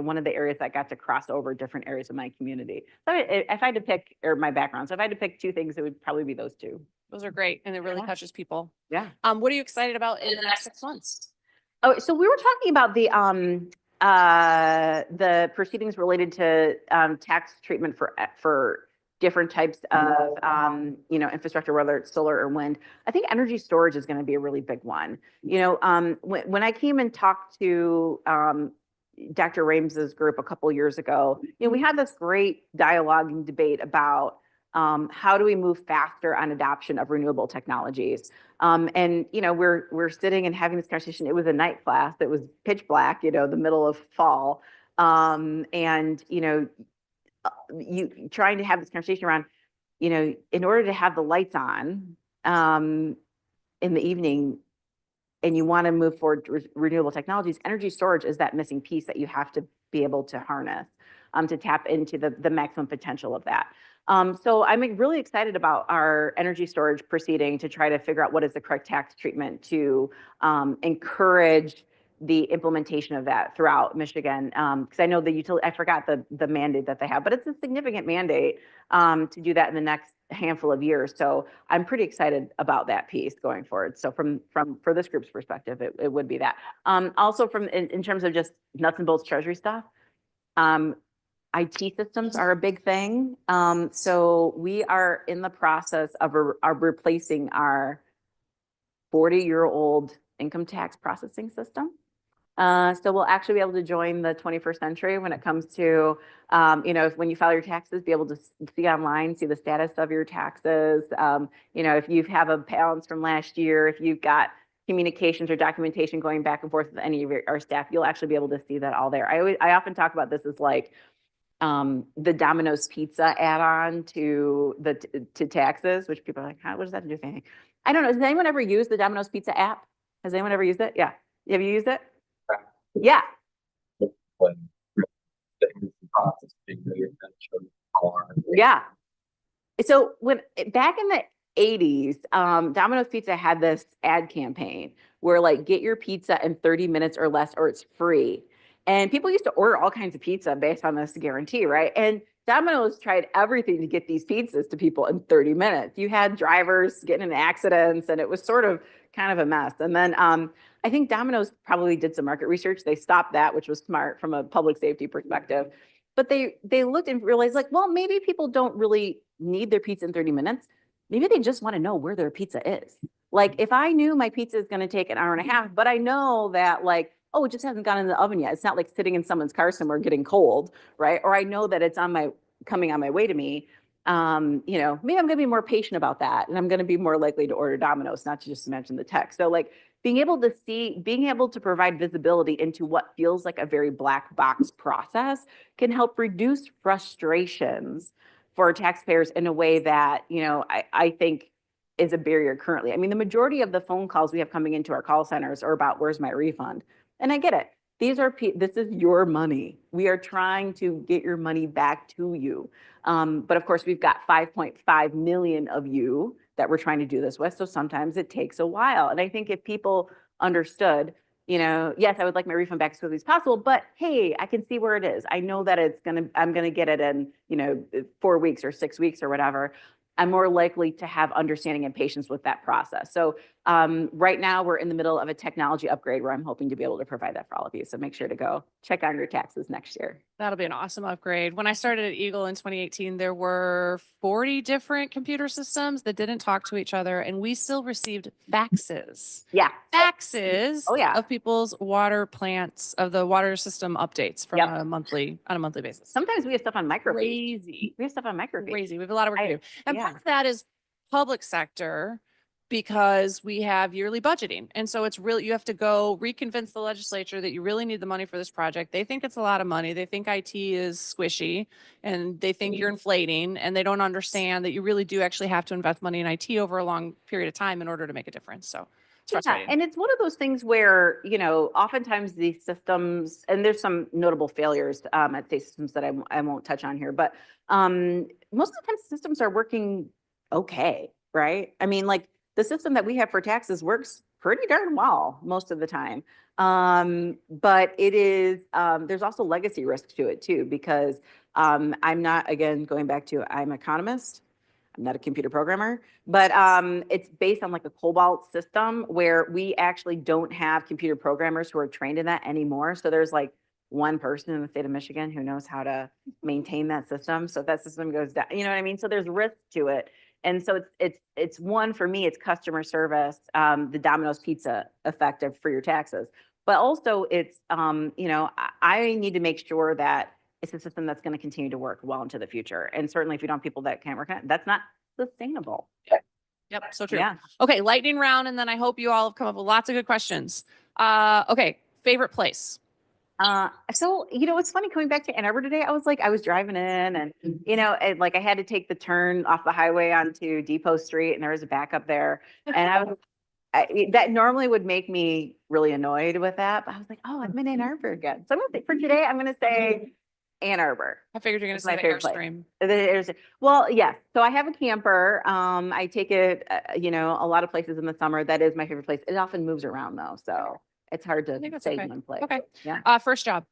one of the areas that got to cross over different areas of my community. So if I had to pick, or my background, so if I had to pick two things, it would probably be those two. Those are great. And it really Yeah. touches people. Yeah. What are you excited about in the next 6 months? Oh, so we were talking about the proceedings related to tax treatment for different types of infrastructure, whether it's solar or wind. I think energy storage is going to be a really big one. When I came and talked to Dr. Rames's group a couple years ago, we had this great dialogue and debate about how do we move faster on adoption of renewable technologies? We're sitting and having this conversation. It was a night class. It was pitch black, the middle of fall. You trying to have this conversation around, in order to have the lights on in the evening, and you want to move forward with renewable technologies, energy storage is that missing piece that you have to be able to harness to tap into the maximum potential of that. So I'm really excited about our energy storage proceeding to try to figure out what is the correct tax treatment to encourage the implementation of that throughout Michigan. Because I know I forgot the mandate that they have, but it's a significant mandate to do that in the next handful of years. So I'm pretty excited about that piece going forward. So for this group's perspective, it would be that. Also in terms of just nuts and bolts Treasury stuff, IT systems are a big thing. So we are in the process of replacing our 40-year-old income tax processing system. So we'll actually be able to join the 21st century when it comes to, when you file your taxes, be able to see online, see the status of your taxes. If you have a balance from last year, if you've got communications or documentation going back and forth with any of our staff, you'll actually be able to see that all there. I often talk about this as like the Domino's Pizza add-on to taxes, which people are like, what does that do with anything? I don't know. Has anyone ever used the Domino's Pizza app? Has anyone ever used it? Yeah. Have you used it? Yeah. Yeah. So back in the 80s, Domino's Pizza had this ad campaign where like, get your pizza in 30 minutes or less, or it's free. And people used to order all kinds of pizza based on this guarantee, right? And Domino's tried everything to get these pizzas to people in 30 minutes. You had drivers getting in accidents, and it was sort of kind of a mess. And then I think Domino's probably did some market research. They stopped that, which was smart from a public safety perspective. But they looked and realized like, well, maybe people don't really need their pizza in 30 minutes. Maybe they just want to know where their pizza is. Like if I knew my pizza is going to take an hour and a half, but I know that like, oh, it just hasn't gone in the oven yet. It's not like sitting in someone's car somewhere getting cold, right? Or I know that it's coming on my way to me. Maybe I'm going to be more patient about that, and I'm going to be more likely to order Domino's, not to just mention the tech. So like being able to provide visibility into what feels like a very black box process can help reduce frustrations for taxpayers in a way that, I think is a barrier currently. I mean, the majority of the phone calls we have coming into our call centers are about where's my refund? And I get it. This is your money. We are trying to get your money back to you. But of course, we've got 5.5 million of you that we're trying to do this with. So sometimes it takes a while. And I think if people understood, yes, I would like my refund back as quickly as possible, but hey, I can see where it is. I know that I'm going to get it in, 4 weeks or 6 weeks or whatever. I'm more likely to have understanding and patience with that process. So right now we're in the middle of a technology upgrade where I'm hoping to be able to provide that for all of you. So make sure to go check on your taxes next year. That'll be an awesome upgrade. When I started at Eagle in 2018, there were 40 different computer systems that didn't talk to each other, and we still received faxes. Yeah. Faxes Oh, yeah. of people's water plants, of the water system updates from on a monthly basis. Sometimes we have stuff on microfeed. Crazy. We have stuff on microfeed. Crazy. We have a lot of work to do. And part of that is public sector because we have yearly budgeting. And so it's really, you have to go reconvince the legislature that you really need the money for this project. They think it's a lot of money. They think IT is squishy and they think you're inflating, and they don't understand that you really do actually have to invest money in IT over a long period of time in order to make a difference. So it's frustrating. And it's one of those things where, oftentimes these systems, and there's some notable failures at state systems that I won't touch on here, but most of the time systems are working okay, right? I mean, like the system that we have for taxes works pretty darn well most of the time. But it is, there's also legacy risk to it too, because I'm not, again, going back to, I'm an economist. I'm not a computer programmer, but it's based on like a COBOL system where we actually don't have computer programmers who are trained in that anymore. So there's like one person in the state of Michigan who knows how to maintain that system. So if that system goes down, you know what I mean? So there's risk to it. And so it's one, for me, it's customer service, the Domino's pizza effect for your taxes. But also it's, I need to make sure that it's a system that's going to continue to work well into the future. And certainly if you don't have people that can't work on it, that's not sustainable. Yep, so true. Yeah. Okay, lightning round, and then I hope you all have come up with lots of good questions. Okay, favorite place. So, it's funny coming back to Ann Arbor today. I was driving in and, I had to take the turn off the highway onto Depot Street and there was a backup there. And that normally would make me really annoyed with that. But I was like, oh, I'm in Ann Arbor again. So I'm going to say for today, I'm going to say Ann Arbor. I figured you're going to say my the favorite place. Airstream. Well, yes. So I have a camper. I take it, a lot of places in the summer. That is my favorite place. It often moves around though. So it's hard to say okay. one place. Okay. Yeah. First job.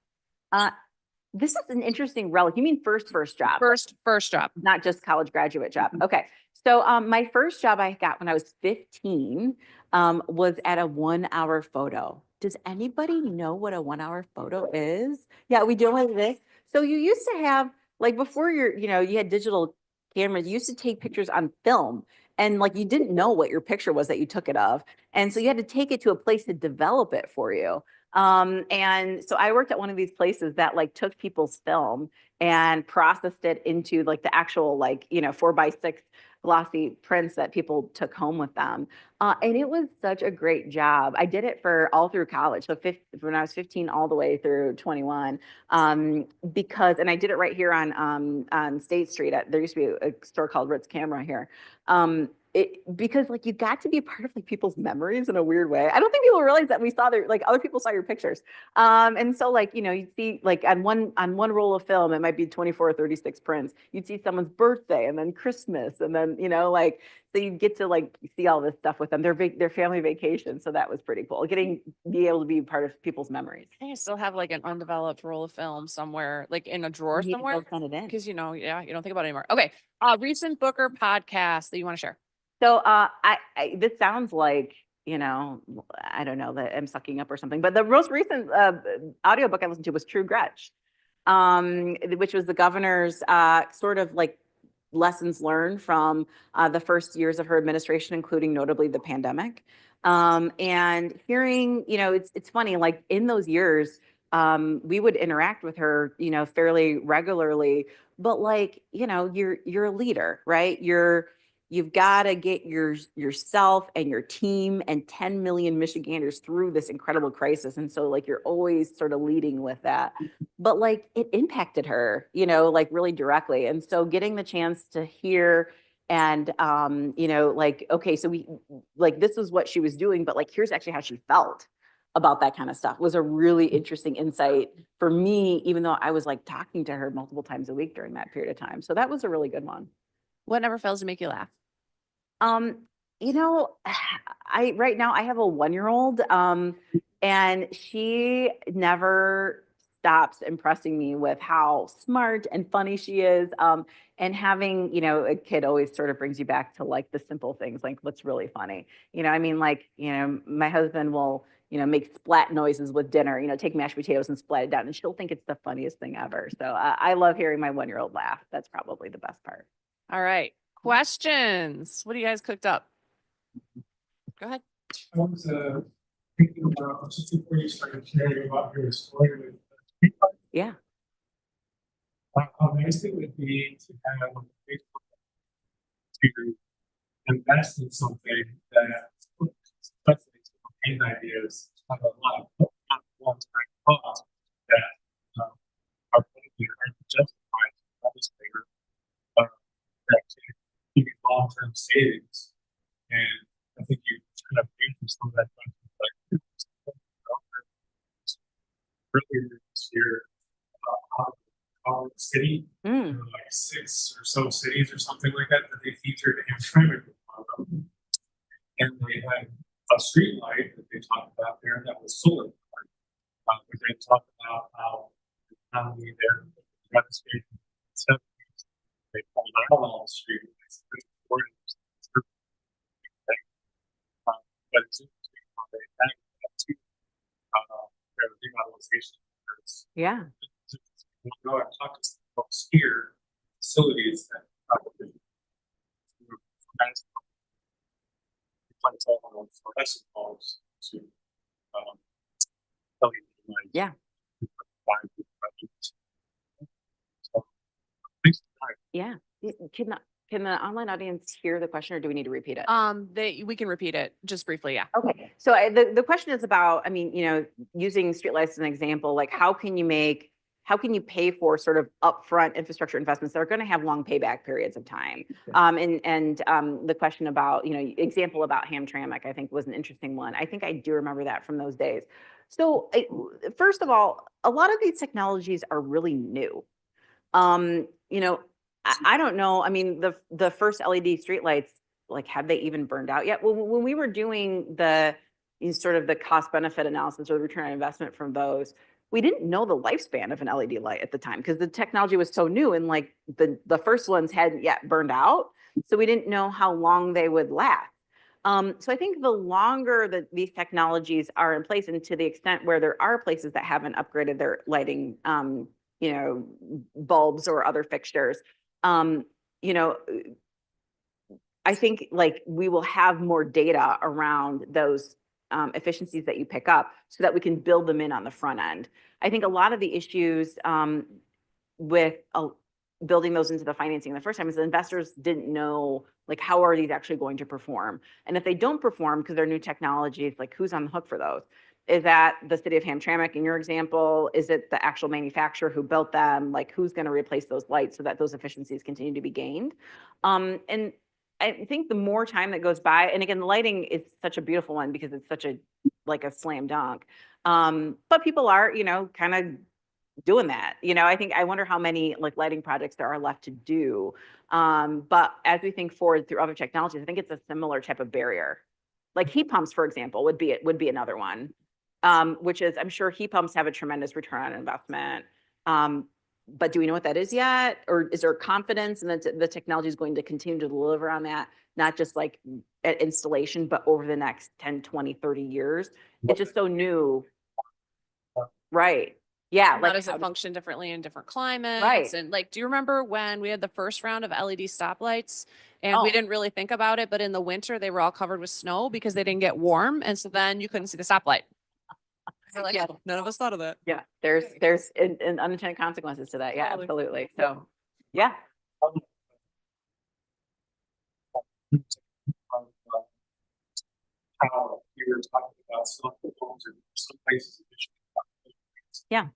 This is an interesting relic. You mean first job? First job. Not just college graduate job. Okay. So my first job I got when I was 15 was at a 1 hour photo. Does anybody know what a 1 hour photo is? Yeah, we do with this. So you used to have, like before you had digital cameras, you used to take pictures on film and like you didn't know what your picture was that you took it of. And so you had to take it to a place to develop it for you. And so I worked at one of these places that like took people's film and processed it into like the actual 4x6 glossy prints that people took home with them. And it was such a great job. I did it for all through college. So when I was 15 all the way through 21, because, and I did it right here on State Street. There used to be a store called Ritz Camera here. Because like you got to be a part of like people's memories in a weird way. I don't think people realize that we saw other people saw your pictures. And so you'd see like on one roll of film, it might be 24 or 36 prints. You'd see someone's birthday and then Christmas. And then, so you get to see all this stuff with them, their family vacation. So that was pretty cool. Be able to be part of people's memories. I think I still have like an undeveloped roll of film somewhere, like in a drawer somewhere. Because you don't think about it anymore. Okay. Recent book or podcast that you want to share? So this sounds like, I don't know that I'm sucking up or something, but the most recent audiobook I listened to was True Gretch, which was the governor's sort of like lessons learned from the first years of her administration, including notably the pandemic. And hearing, it's funny, like in those years, we would interact with her, fairly regularly, but you're a leader, right? You've got to get yourself and your team and 10 million Michiganders through this incredible crisis. And so you're always sort of leading with that, but it impacted her, really directly. And so getting the chance to hear and, okay, so this is what she was doing, but here's actually how she felt about that kind of stuff was a really interesting insight for me, even though I was talking to her multiple times a week during that period of time. So that was a really good one. What never fails to make you laugh? Right now I have a 1-year-old, and she never stops impressing me with how smart and funny she is. And having, a kid always sort of brings you back to the simple things, what's really funny. My husband will, make splat noises with dinner, take mashed potatoes and splat it down and she'll think it's the funniest thing ever. So I love hearing my 1-year-old laugh. That's probably the best part. All right. Questions. What do you guys cooked up? Go ahead. I was thinking about just before you started sharing about your story with yeah. How nice it would be to have a Facebook to invest in something that, especially campaign ideas, have a lot of one-time costs that are probably aren't justified by this figure, that can give you long-term savings. And I think you kind of answered some of that question, but earlier this year, our city, like 6 or so cities or something like that, that they featured Hamtramck on them. And they had a street light that they talked about there that was solar powered. But they talked about how the economy there, devastation, they pulled out all the street lights. But it's interesting how they had that too. Their revitalization efforts. Yeah. I've talked to folks here, facilities that probably fluorescent bulbs to Yeah. So, Yeah. Can the online audience hear the question, or do we need to repeat it? We can repeat it just briefly. Yeah. Okay. So the question is about, I mean, using streetlights as an example, like how can you pay for sort of upfront infrastructure investments that are going to have long payback periods of time? The question about, example about Hamtramck, I think was an interesting one. I think I do remember that from those days. So first of all, a lot of these technologies are really new. I don't know. I mean, the first LED streetlights, like, have they even burned out yet? Well, when we were doing the sort of the cost benefit analysis or the return on investment from those, we didn't know the lifespan of an LED light at the time because the technology was so new, and like the first ones hadn't yet burned out. So we didn't know how long they would last. So I think the longer that these technologies are in place, and to the extent where there are places that haven't upgraded their lighting, bulbs or other fixtures, I think like we will have more data around those efficiencies that you pick up so that we can build them in on the front end. I think a lot of the issues with building those into the financing the first time is the investors didn't know, like, how are these actually going to perform? And if they don't perform because they're new technologies, like, who's on the hook for those? Is that the city of Hamtramck in your example? Is it the actual manufacturer who built them? Like, who's going to replace those lights so that those efficiencies continue to be gained? And I think the more time that goes by, and again, the lighting is such a beautiful one because it's such a slam dunk. But people are, kind of doing that. I wonder how many like lighting projects there are left to do. But as we think forward through other technologies, I think it's a similar type of barrier. Like heat pumps, for example, would be another one. Which is, I'm sure heat pumps have a tremendous return on investment. But do we know what that is yet? Or is there confidence in that the technology is going to continue to deliver on that, not just like at installation, but over the next 10, 20, 30 years? It's just so new. Right. Yeah. How does it function differently in different climates? Right. And like, do you remember when we had the first round of LED stoplights and we didn't really think about it, but in the winter they were all covered with snow because they didn't get warm. And so then you couldn't see the stoplight. Like, Yeah. none of us thought of that. Yeah, there's an unintended consequences to that. Yeah, absolutely. So, yeah. How you were talking about some homes in some places. Yeah.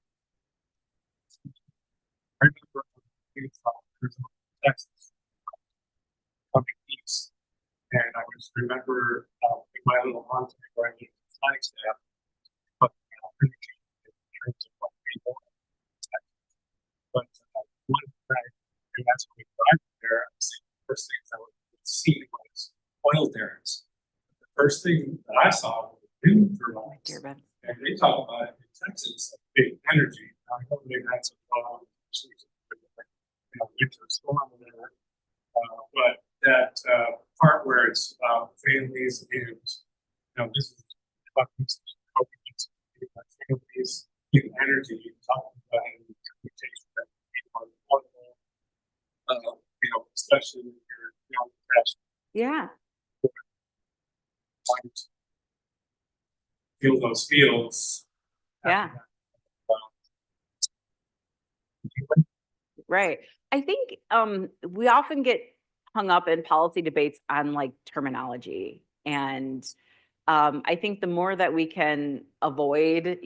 I remember Texas coming east, and I just remember in my little Montana where I did flag staff. But one fact, and that's when we arrived there, the first things I would see was oil derricks. The first thing that I saw was wind turbines. And they talk about it in Texas, big energy. I know they've had some problems, winter storm or whatever. But that part where it's families and, this is about families give energy, talking about interpretation that people are affordable, especially when you're fresh. Yeah. Feel those fields. Yeah. Right. I think we often get hung up in policy debates on like terminology. And I think the more that we can avoid,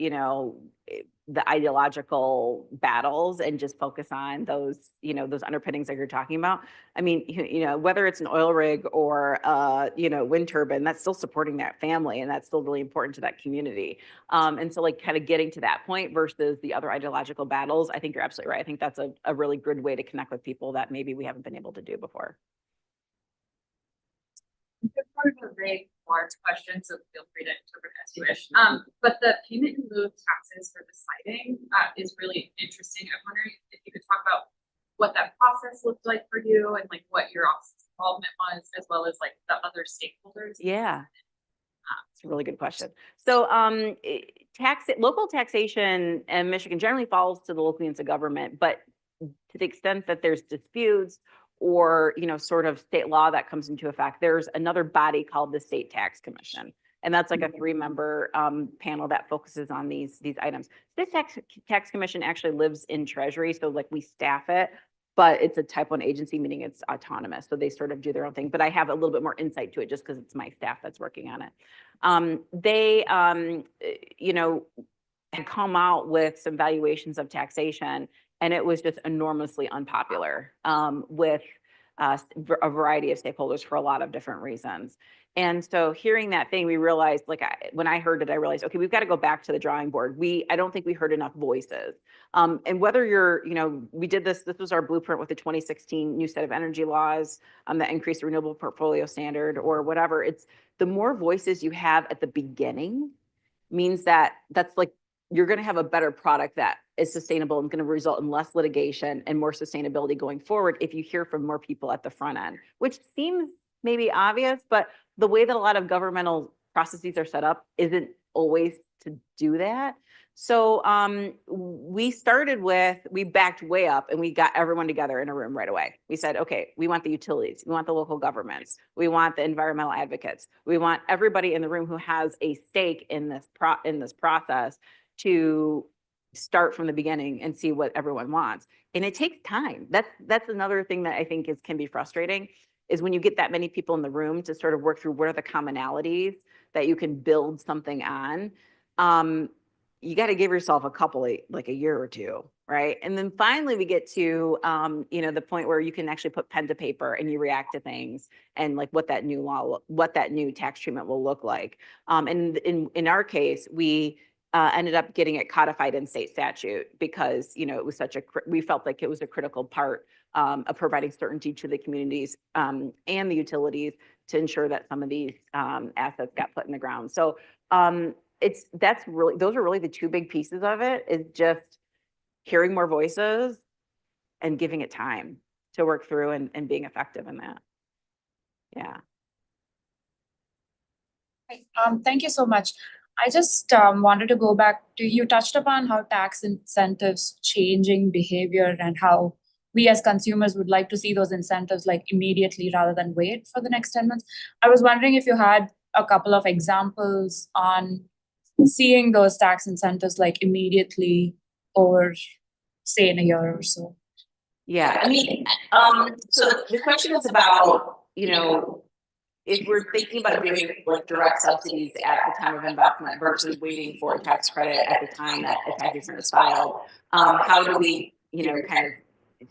the ideological battles and just focus on those, those underpinnings that you're talking about. I mean, whether it's an oil rig or, wind turbine, that's still supporting that family and that's still really important to that community. And so like kind of getting to that point versus the other ideological battles, I think you're absolutely right. I think that's a really good way to connect with people that maybe we haven't been able to do before. It's part of a very large question, so feel free to interpret as you wish. But the payment in lieu of taxes for the siting is really interesting. I'm wondering if you could talk about what that process looked like for you and like what your office's involvement was, as well as like the other stakeholders. Yeah. It's a really good question. So local taxation in Michigan generally falls to the local units of government, but to the extent that there's disputes or, sort of state law that comes into effect, there's another body called the State Tax Commission. And that's like a 3-member panel that focuses on these items. This tax commission actually lives in Treasury. So like we staff it, but it's a type 1 agency, meaning it's autonomous. So they sort of do their own thing, but I have a little bit more insight to it just because it's my staff that's working on it. They, had come out with some valuations of taxation, and it was just enormously unpopular with a variety of stakeholders for a lot of different reasons. And so hearing that thing, we realized, like, when I heard it, I realized, okay, we've got to go back to the drawing board. I don't think we heard enough voices. And whether you're, we did this was our blueprint with the 2016 new set of energy laws that increased the renewable portfolio standard or whatever. It's the more voices you have at the beginning means that's like, you're going to have a better product that is sustainable and going to result in less litigation and more sustainability going forward if you hear from more people at the front end, which seems maybe obvious, but the way that a lot of governmental processes are set up isn't always to do that. So we backed way up and we got everyone together in a room right away. We said, okay, we want the utilities, we want the local governments, we want the environmental advocates, we want everybody in the room who has a stake in this process to start from the beginning and see what everyone wants. And it takes time. That's another thing that I think can be frustrating, is when you get that many people in the room to sort of work through what are the commonalities that you can build something on. You got to give yourself like a year or two, right? And then finally we get to, the point where you can actually put pen to paper and you react to things and like what that new tax treatment will look like. And in our case, we ended up getting it codified in state statute because, it was we felt like it was a critical part of providing certainty to the communities and the utilities to ensure that some of these assets got put in the ground. So those are really the two big pieces of it, is just hearing more voices and giving it time to work through and being effective in that. Yeah. Thank you so much. I just wanted to go back to, you touched upon how tax incentives changing behavior and how we as consumers would like to see those incentives like immediately rather than wait for the next 10 months. I was wondering if you had a couple of examples on seeing those tax incentives like immediately or say in a year or so. Yeah, I mean, so the question is about, if we're thinking about doing like direct subsidies at the time of investment versus waiting for a tax credit at the time that a tax return is filed, how do we, kind of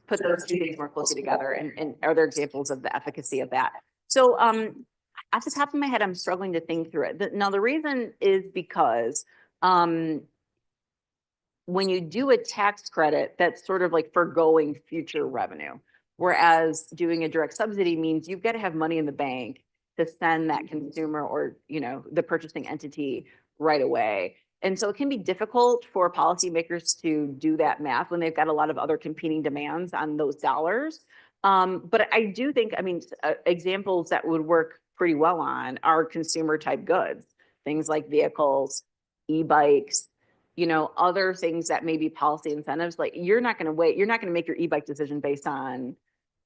put those two things more closely together? And are there examples of the efficacy of that? So off the top of my head, I'm struggling to think through it. Now, the reason is because when you do a tax credit, that's sort of like foregoing future revenue. Whereas doing a direct subsidy means you've got to have money in the bank to send that consumer or, the purchasing entity right away. And so it can be difficult for policymakers to do that math when they've got a lot of other competing demands on those dollars. But I do think, examples that would work pretty well on are consumer type goods, things like vehicles, e-bikes, other things that may be policy incentives. Like you're not going to make your e-bike decision based on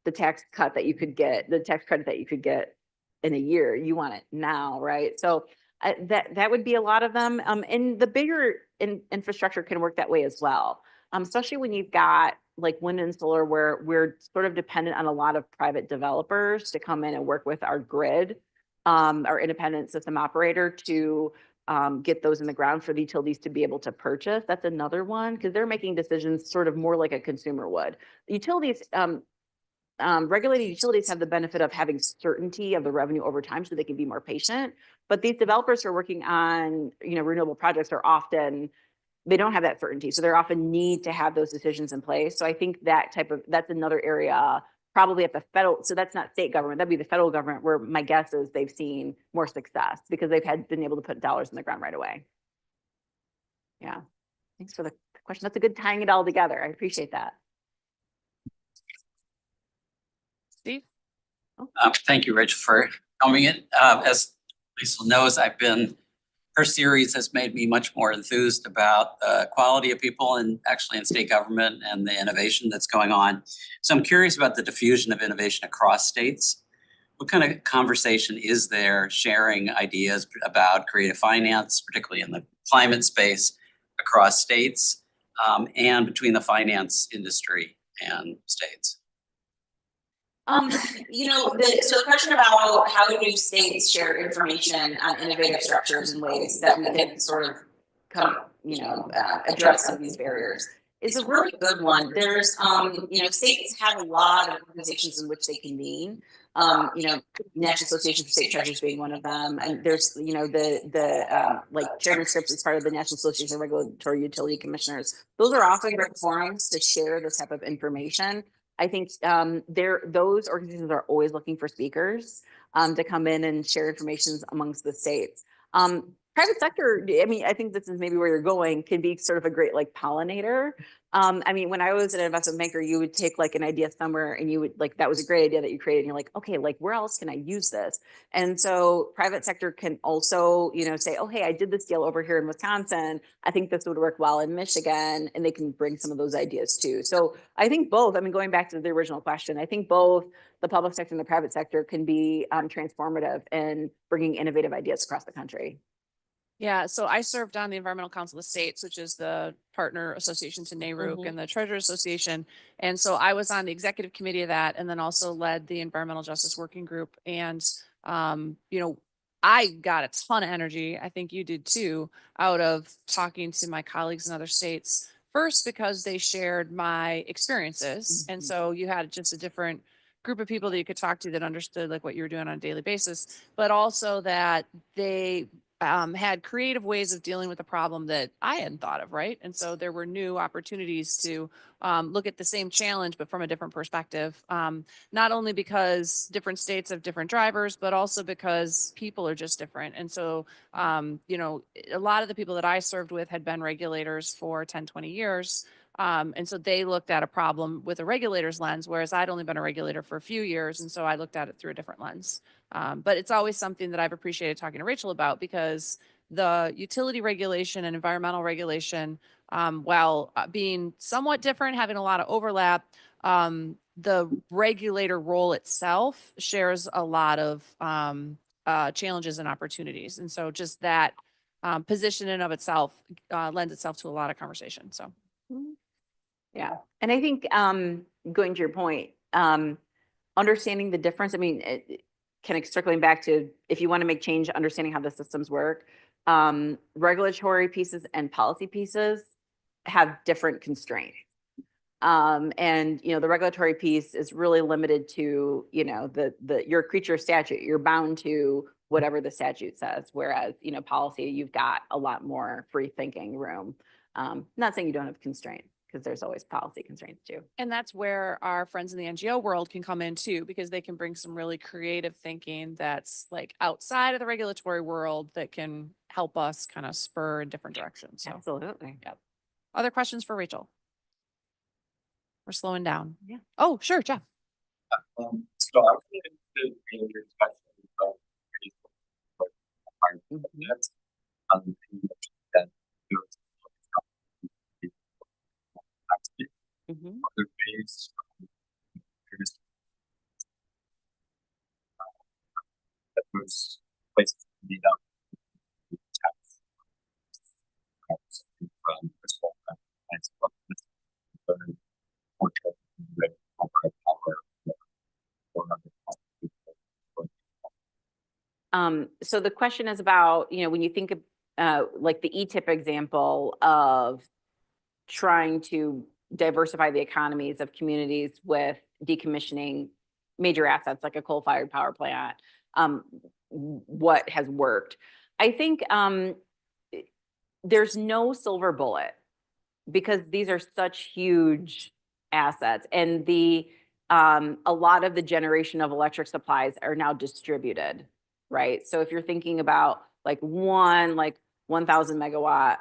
the tax cut that you could get, the tax credit that you could get in a year. You want it now, right? So that would be a lot of them. And the bigger infrastructure can work that way as well, especially when you've got like wind and solar, where we're sort of dependent on a lot of private developers to come in and work with our grid, our independent system operator to get those in the ground for the utilities to be able to purchase. That's another one, because they're making decisions sort of more like a consumer would. Utilities, regulated utilities have the benefit of having certainty of the revenue over time so they can be more patient. But these developers who are working on, renewable projects are often, they don't have that certainty. So they're often need to have those decisions in place. So I think that's another area probably at the federal. So that's not state government. That'd be the federal government, where my guess is they've seen more success because they've been able to put dollars in the ground right away. Yeah. Thanks for the question. That's a good tying it all together. I appreciate that. Steve? Thank you, Rachel, for coming in. As Liesl knows, her series has made me much more enthused about the quality of people and actually in state government and the innovation that's going on. So I'm curious about the diffusion of innovation across states. What kind of conversation is there sharing ideas about creative finance, particularly in the climate space, across states and between the finance industry and states? The question about how do states share information on innovative structures and ways that we can sort of address some of these barriers is a really good one. There's, states have a lot of organizations in which they convene. National Association for State Treasurers being one of them. And there's, Chairman Scripps is part of the National Association of Regulatory Utility Commissioners. Those are often great forums to share this type of information. I think those organizations are always looking for speakers to come in and share information amongst the states. Private sector, I think this is maybe where you're going, can be sort of a great pollinator. When I was an investment banker, you would take an idea somewhere and you would that was a great idea that you created. And you're like, okay, where else can I use this? And so private sector can also, say, oh, hey, I did this deal over here in Wisconsin. I think this would work well in Michigan, and they can bring some of those ideas too. So I think both, going back to the original question, I think both the public sector and the private sector can be transformative in bringing innovative ideas across the country. Yeah, so I served on the Environmental Council of States, which is the partner association to NARUC and the Treasury Association. And so I was on the executive committee of that, and then also led the Environmental Justice Working Group. And, I got a ton of energy, I think you did too, out of talking to my colleagues in other states. First, because they shared my experiences. And so you had just a different group of people that you could talk to that understood what you were doing on a daily basis, but also that they had creative ways of dealing with a problem that I hadn't thought of, right? And so there were new opportunities to look at the same challenge, but from a different perspective, not only because different states have different drivers, but also because people are just different. And so, a lot of the people that I served with had been regulators for 10, 20 years. And so they looked at a problem with a regulator's lens, whereas I'd only been a regulator for a few years. And so I looked at it through a different lens. But it's always something that I've appreciated talking to Rachael about, because the utility regulation and environmental regulation, while being somewhat different, having a lot of overlap, the regulator role itself shares a lot of challenges and opportunities. And so just that position in of itself lends itself to a lot of conversation. So. Yeah. And I think going to your point, understanding the difference, kind of circling back to, if you want to make change, understanding how the systems work, regulatory pieces and policy pieces have different constraints. The regulatory piece is really limited to, your creature statute. You're bound to whatever the statute says. Whereas, policy, you've got a lot more free thinking room. Not saying you don't have constraints, because there's always policy constraints too. And that's where our friends in the NGO world can come in too, because they can bring some really creative thinking that's outside of the regulatory world that can help us kind of spur in different directions. So. Absolutely. Yep. Other questions for Rachael? We're slowing down. Yeah. Oh, sure, Jeff. So I was interested in your discussion of other ways that those places can be done from So the question is about, when you think of, like the E-tip example of trying to diversify the economies of communities with decommissioning major assets like a coal-fired power plant, what has worked? I think there's no silver bullet because these are such huge assets, and a lot of the generation of electric supplies are now distributed, right? So if you're thinking about like 1,000 megawatt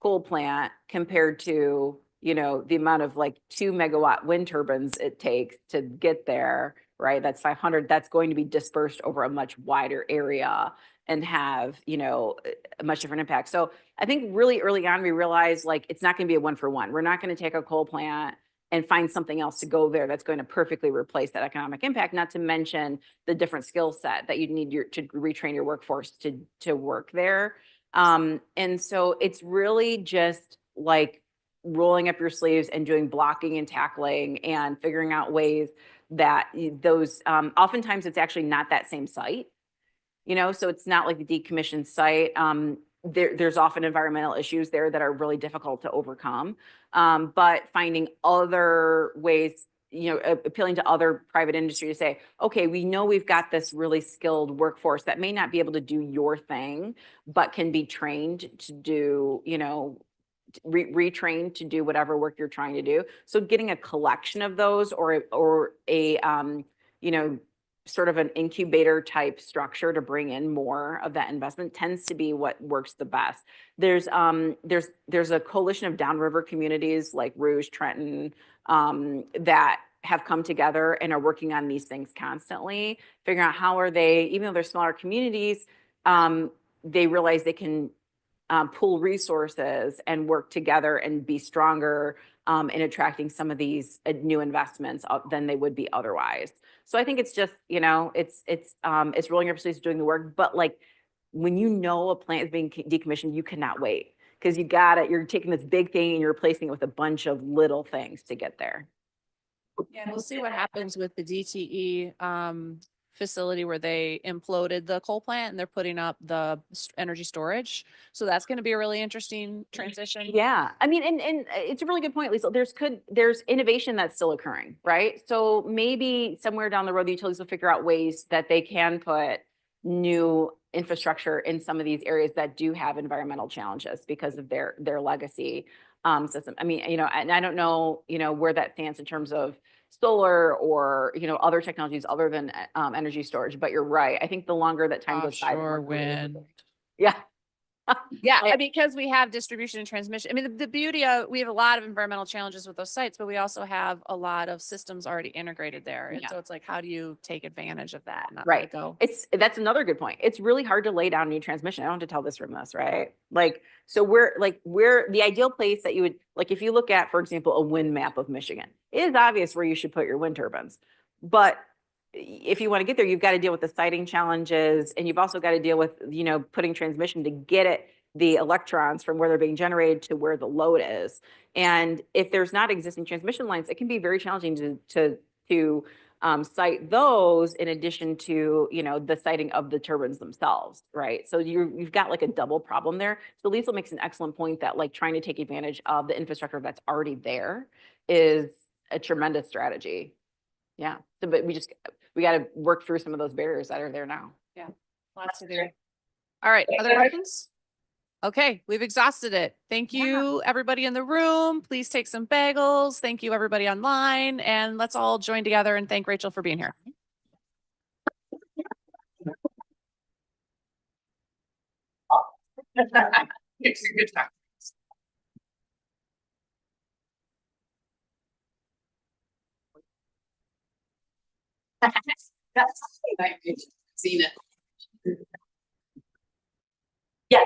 coal plant compared to, the amount of like 2 megawatt wind turbines it takes to get there, right? That's 500, that's going to be dispersed over a much wider area and have, a much different impact. So I think really early on, we realized like, it's not going to be a 1-for-1. We're not going to take a coal plant and find something else to go there that's going to perfectly replace that economic impact, not to mention the different skill set that you need to retrain your workforce to work there. And so it's really just like rolling up your sleeves and doing blocking and tackling and figuring out ways that those, oftentimes it's actually not that same site, so it's not like the decommissioned site. There's often environmental issues there that are really difficult to overcome. But finding other ways, appealing to other private industry to say, okay, we know we've got this really skilled workforce that may not be able to do your thing, but can be trained to do, retrained to do whatever work you're trying to do. So getting a collection of those or a, sort of an incubator type structure to bring in more of that investment tends to be what works the best. There's a coalition of downriver communities like Rouge, Trenton, that have come together and are working on these things constantly, figuring out how are they, even though they're smaller communities, they realize they can pool resources and work together and be stronger in attracting some of these new investments than they would be otherwise. So I think it's just, it's rolling up your sleeves doing the work. But like when a plant is being decommissioned, you cannot wait because you're taking this big thing and you're replacing it with a bunch of little things to get there. Yeah, we'll see what happens with the DTE facility where they imploded the coal plant and they're putting up the energy storage. So that's going to be a really interesting transition. Yeah. I mean, and it's a really good point, Liesl. There's innovation that's still occurring, right? So maybe somewhere down the road, the utilities will figure out ways that they can put new infrastructure in some of these areas that do have environmental challenges because of their legacy system. I mean, and I don't know, where that stands in terms of solar or, other technologies other than energy storage, but you're right. I think the longer that time goes by, Offshore wind. Yeah. Yeah, because we have distribution and transmission. I mean, the beauty of, we have a lot of environmental challenges with those sites, but we also have a lot of systems already integrated there. And so it's like, how do you take advantage of that? Not let it go. That's another good point. It's really hard to lay down new transmission. I don't have to tell this from this, right? Like, so we're the ideal place that you would, like, if you look at, for example, a wind map of Michigan, it is obvious where you should put your wind turbines. But if you want to get there, you've got to deal with the siting challenges, and you've also got to deal with, putting transmission to get the electrons from where they're being generated to where the load is. And if there's not existing transmission lines, it can be very challenging to site those in addition to, the siting of the turbines themselves, right? So you've got like a double problem there. So Liesl makes an excellent point that like trying to take advantage of the infrastructure that's already there is a tremendous strategy. Yeah. So, but we got to work through some of those barriers that are there now. Yeah. Lots to do. All right. Other questions? Okay. We've exhausted it. Thank you, everybody in the room. Please take some bagels. Thank you, everybody online. And let's all join together and thank Rachael for being here. It's a good time. That's like seen it. Yeah.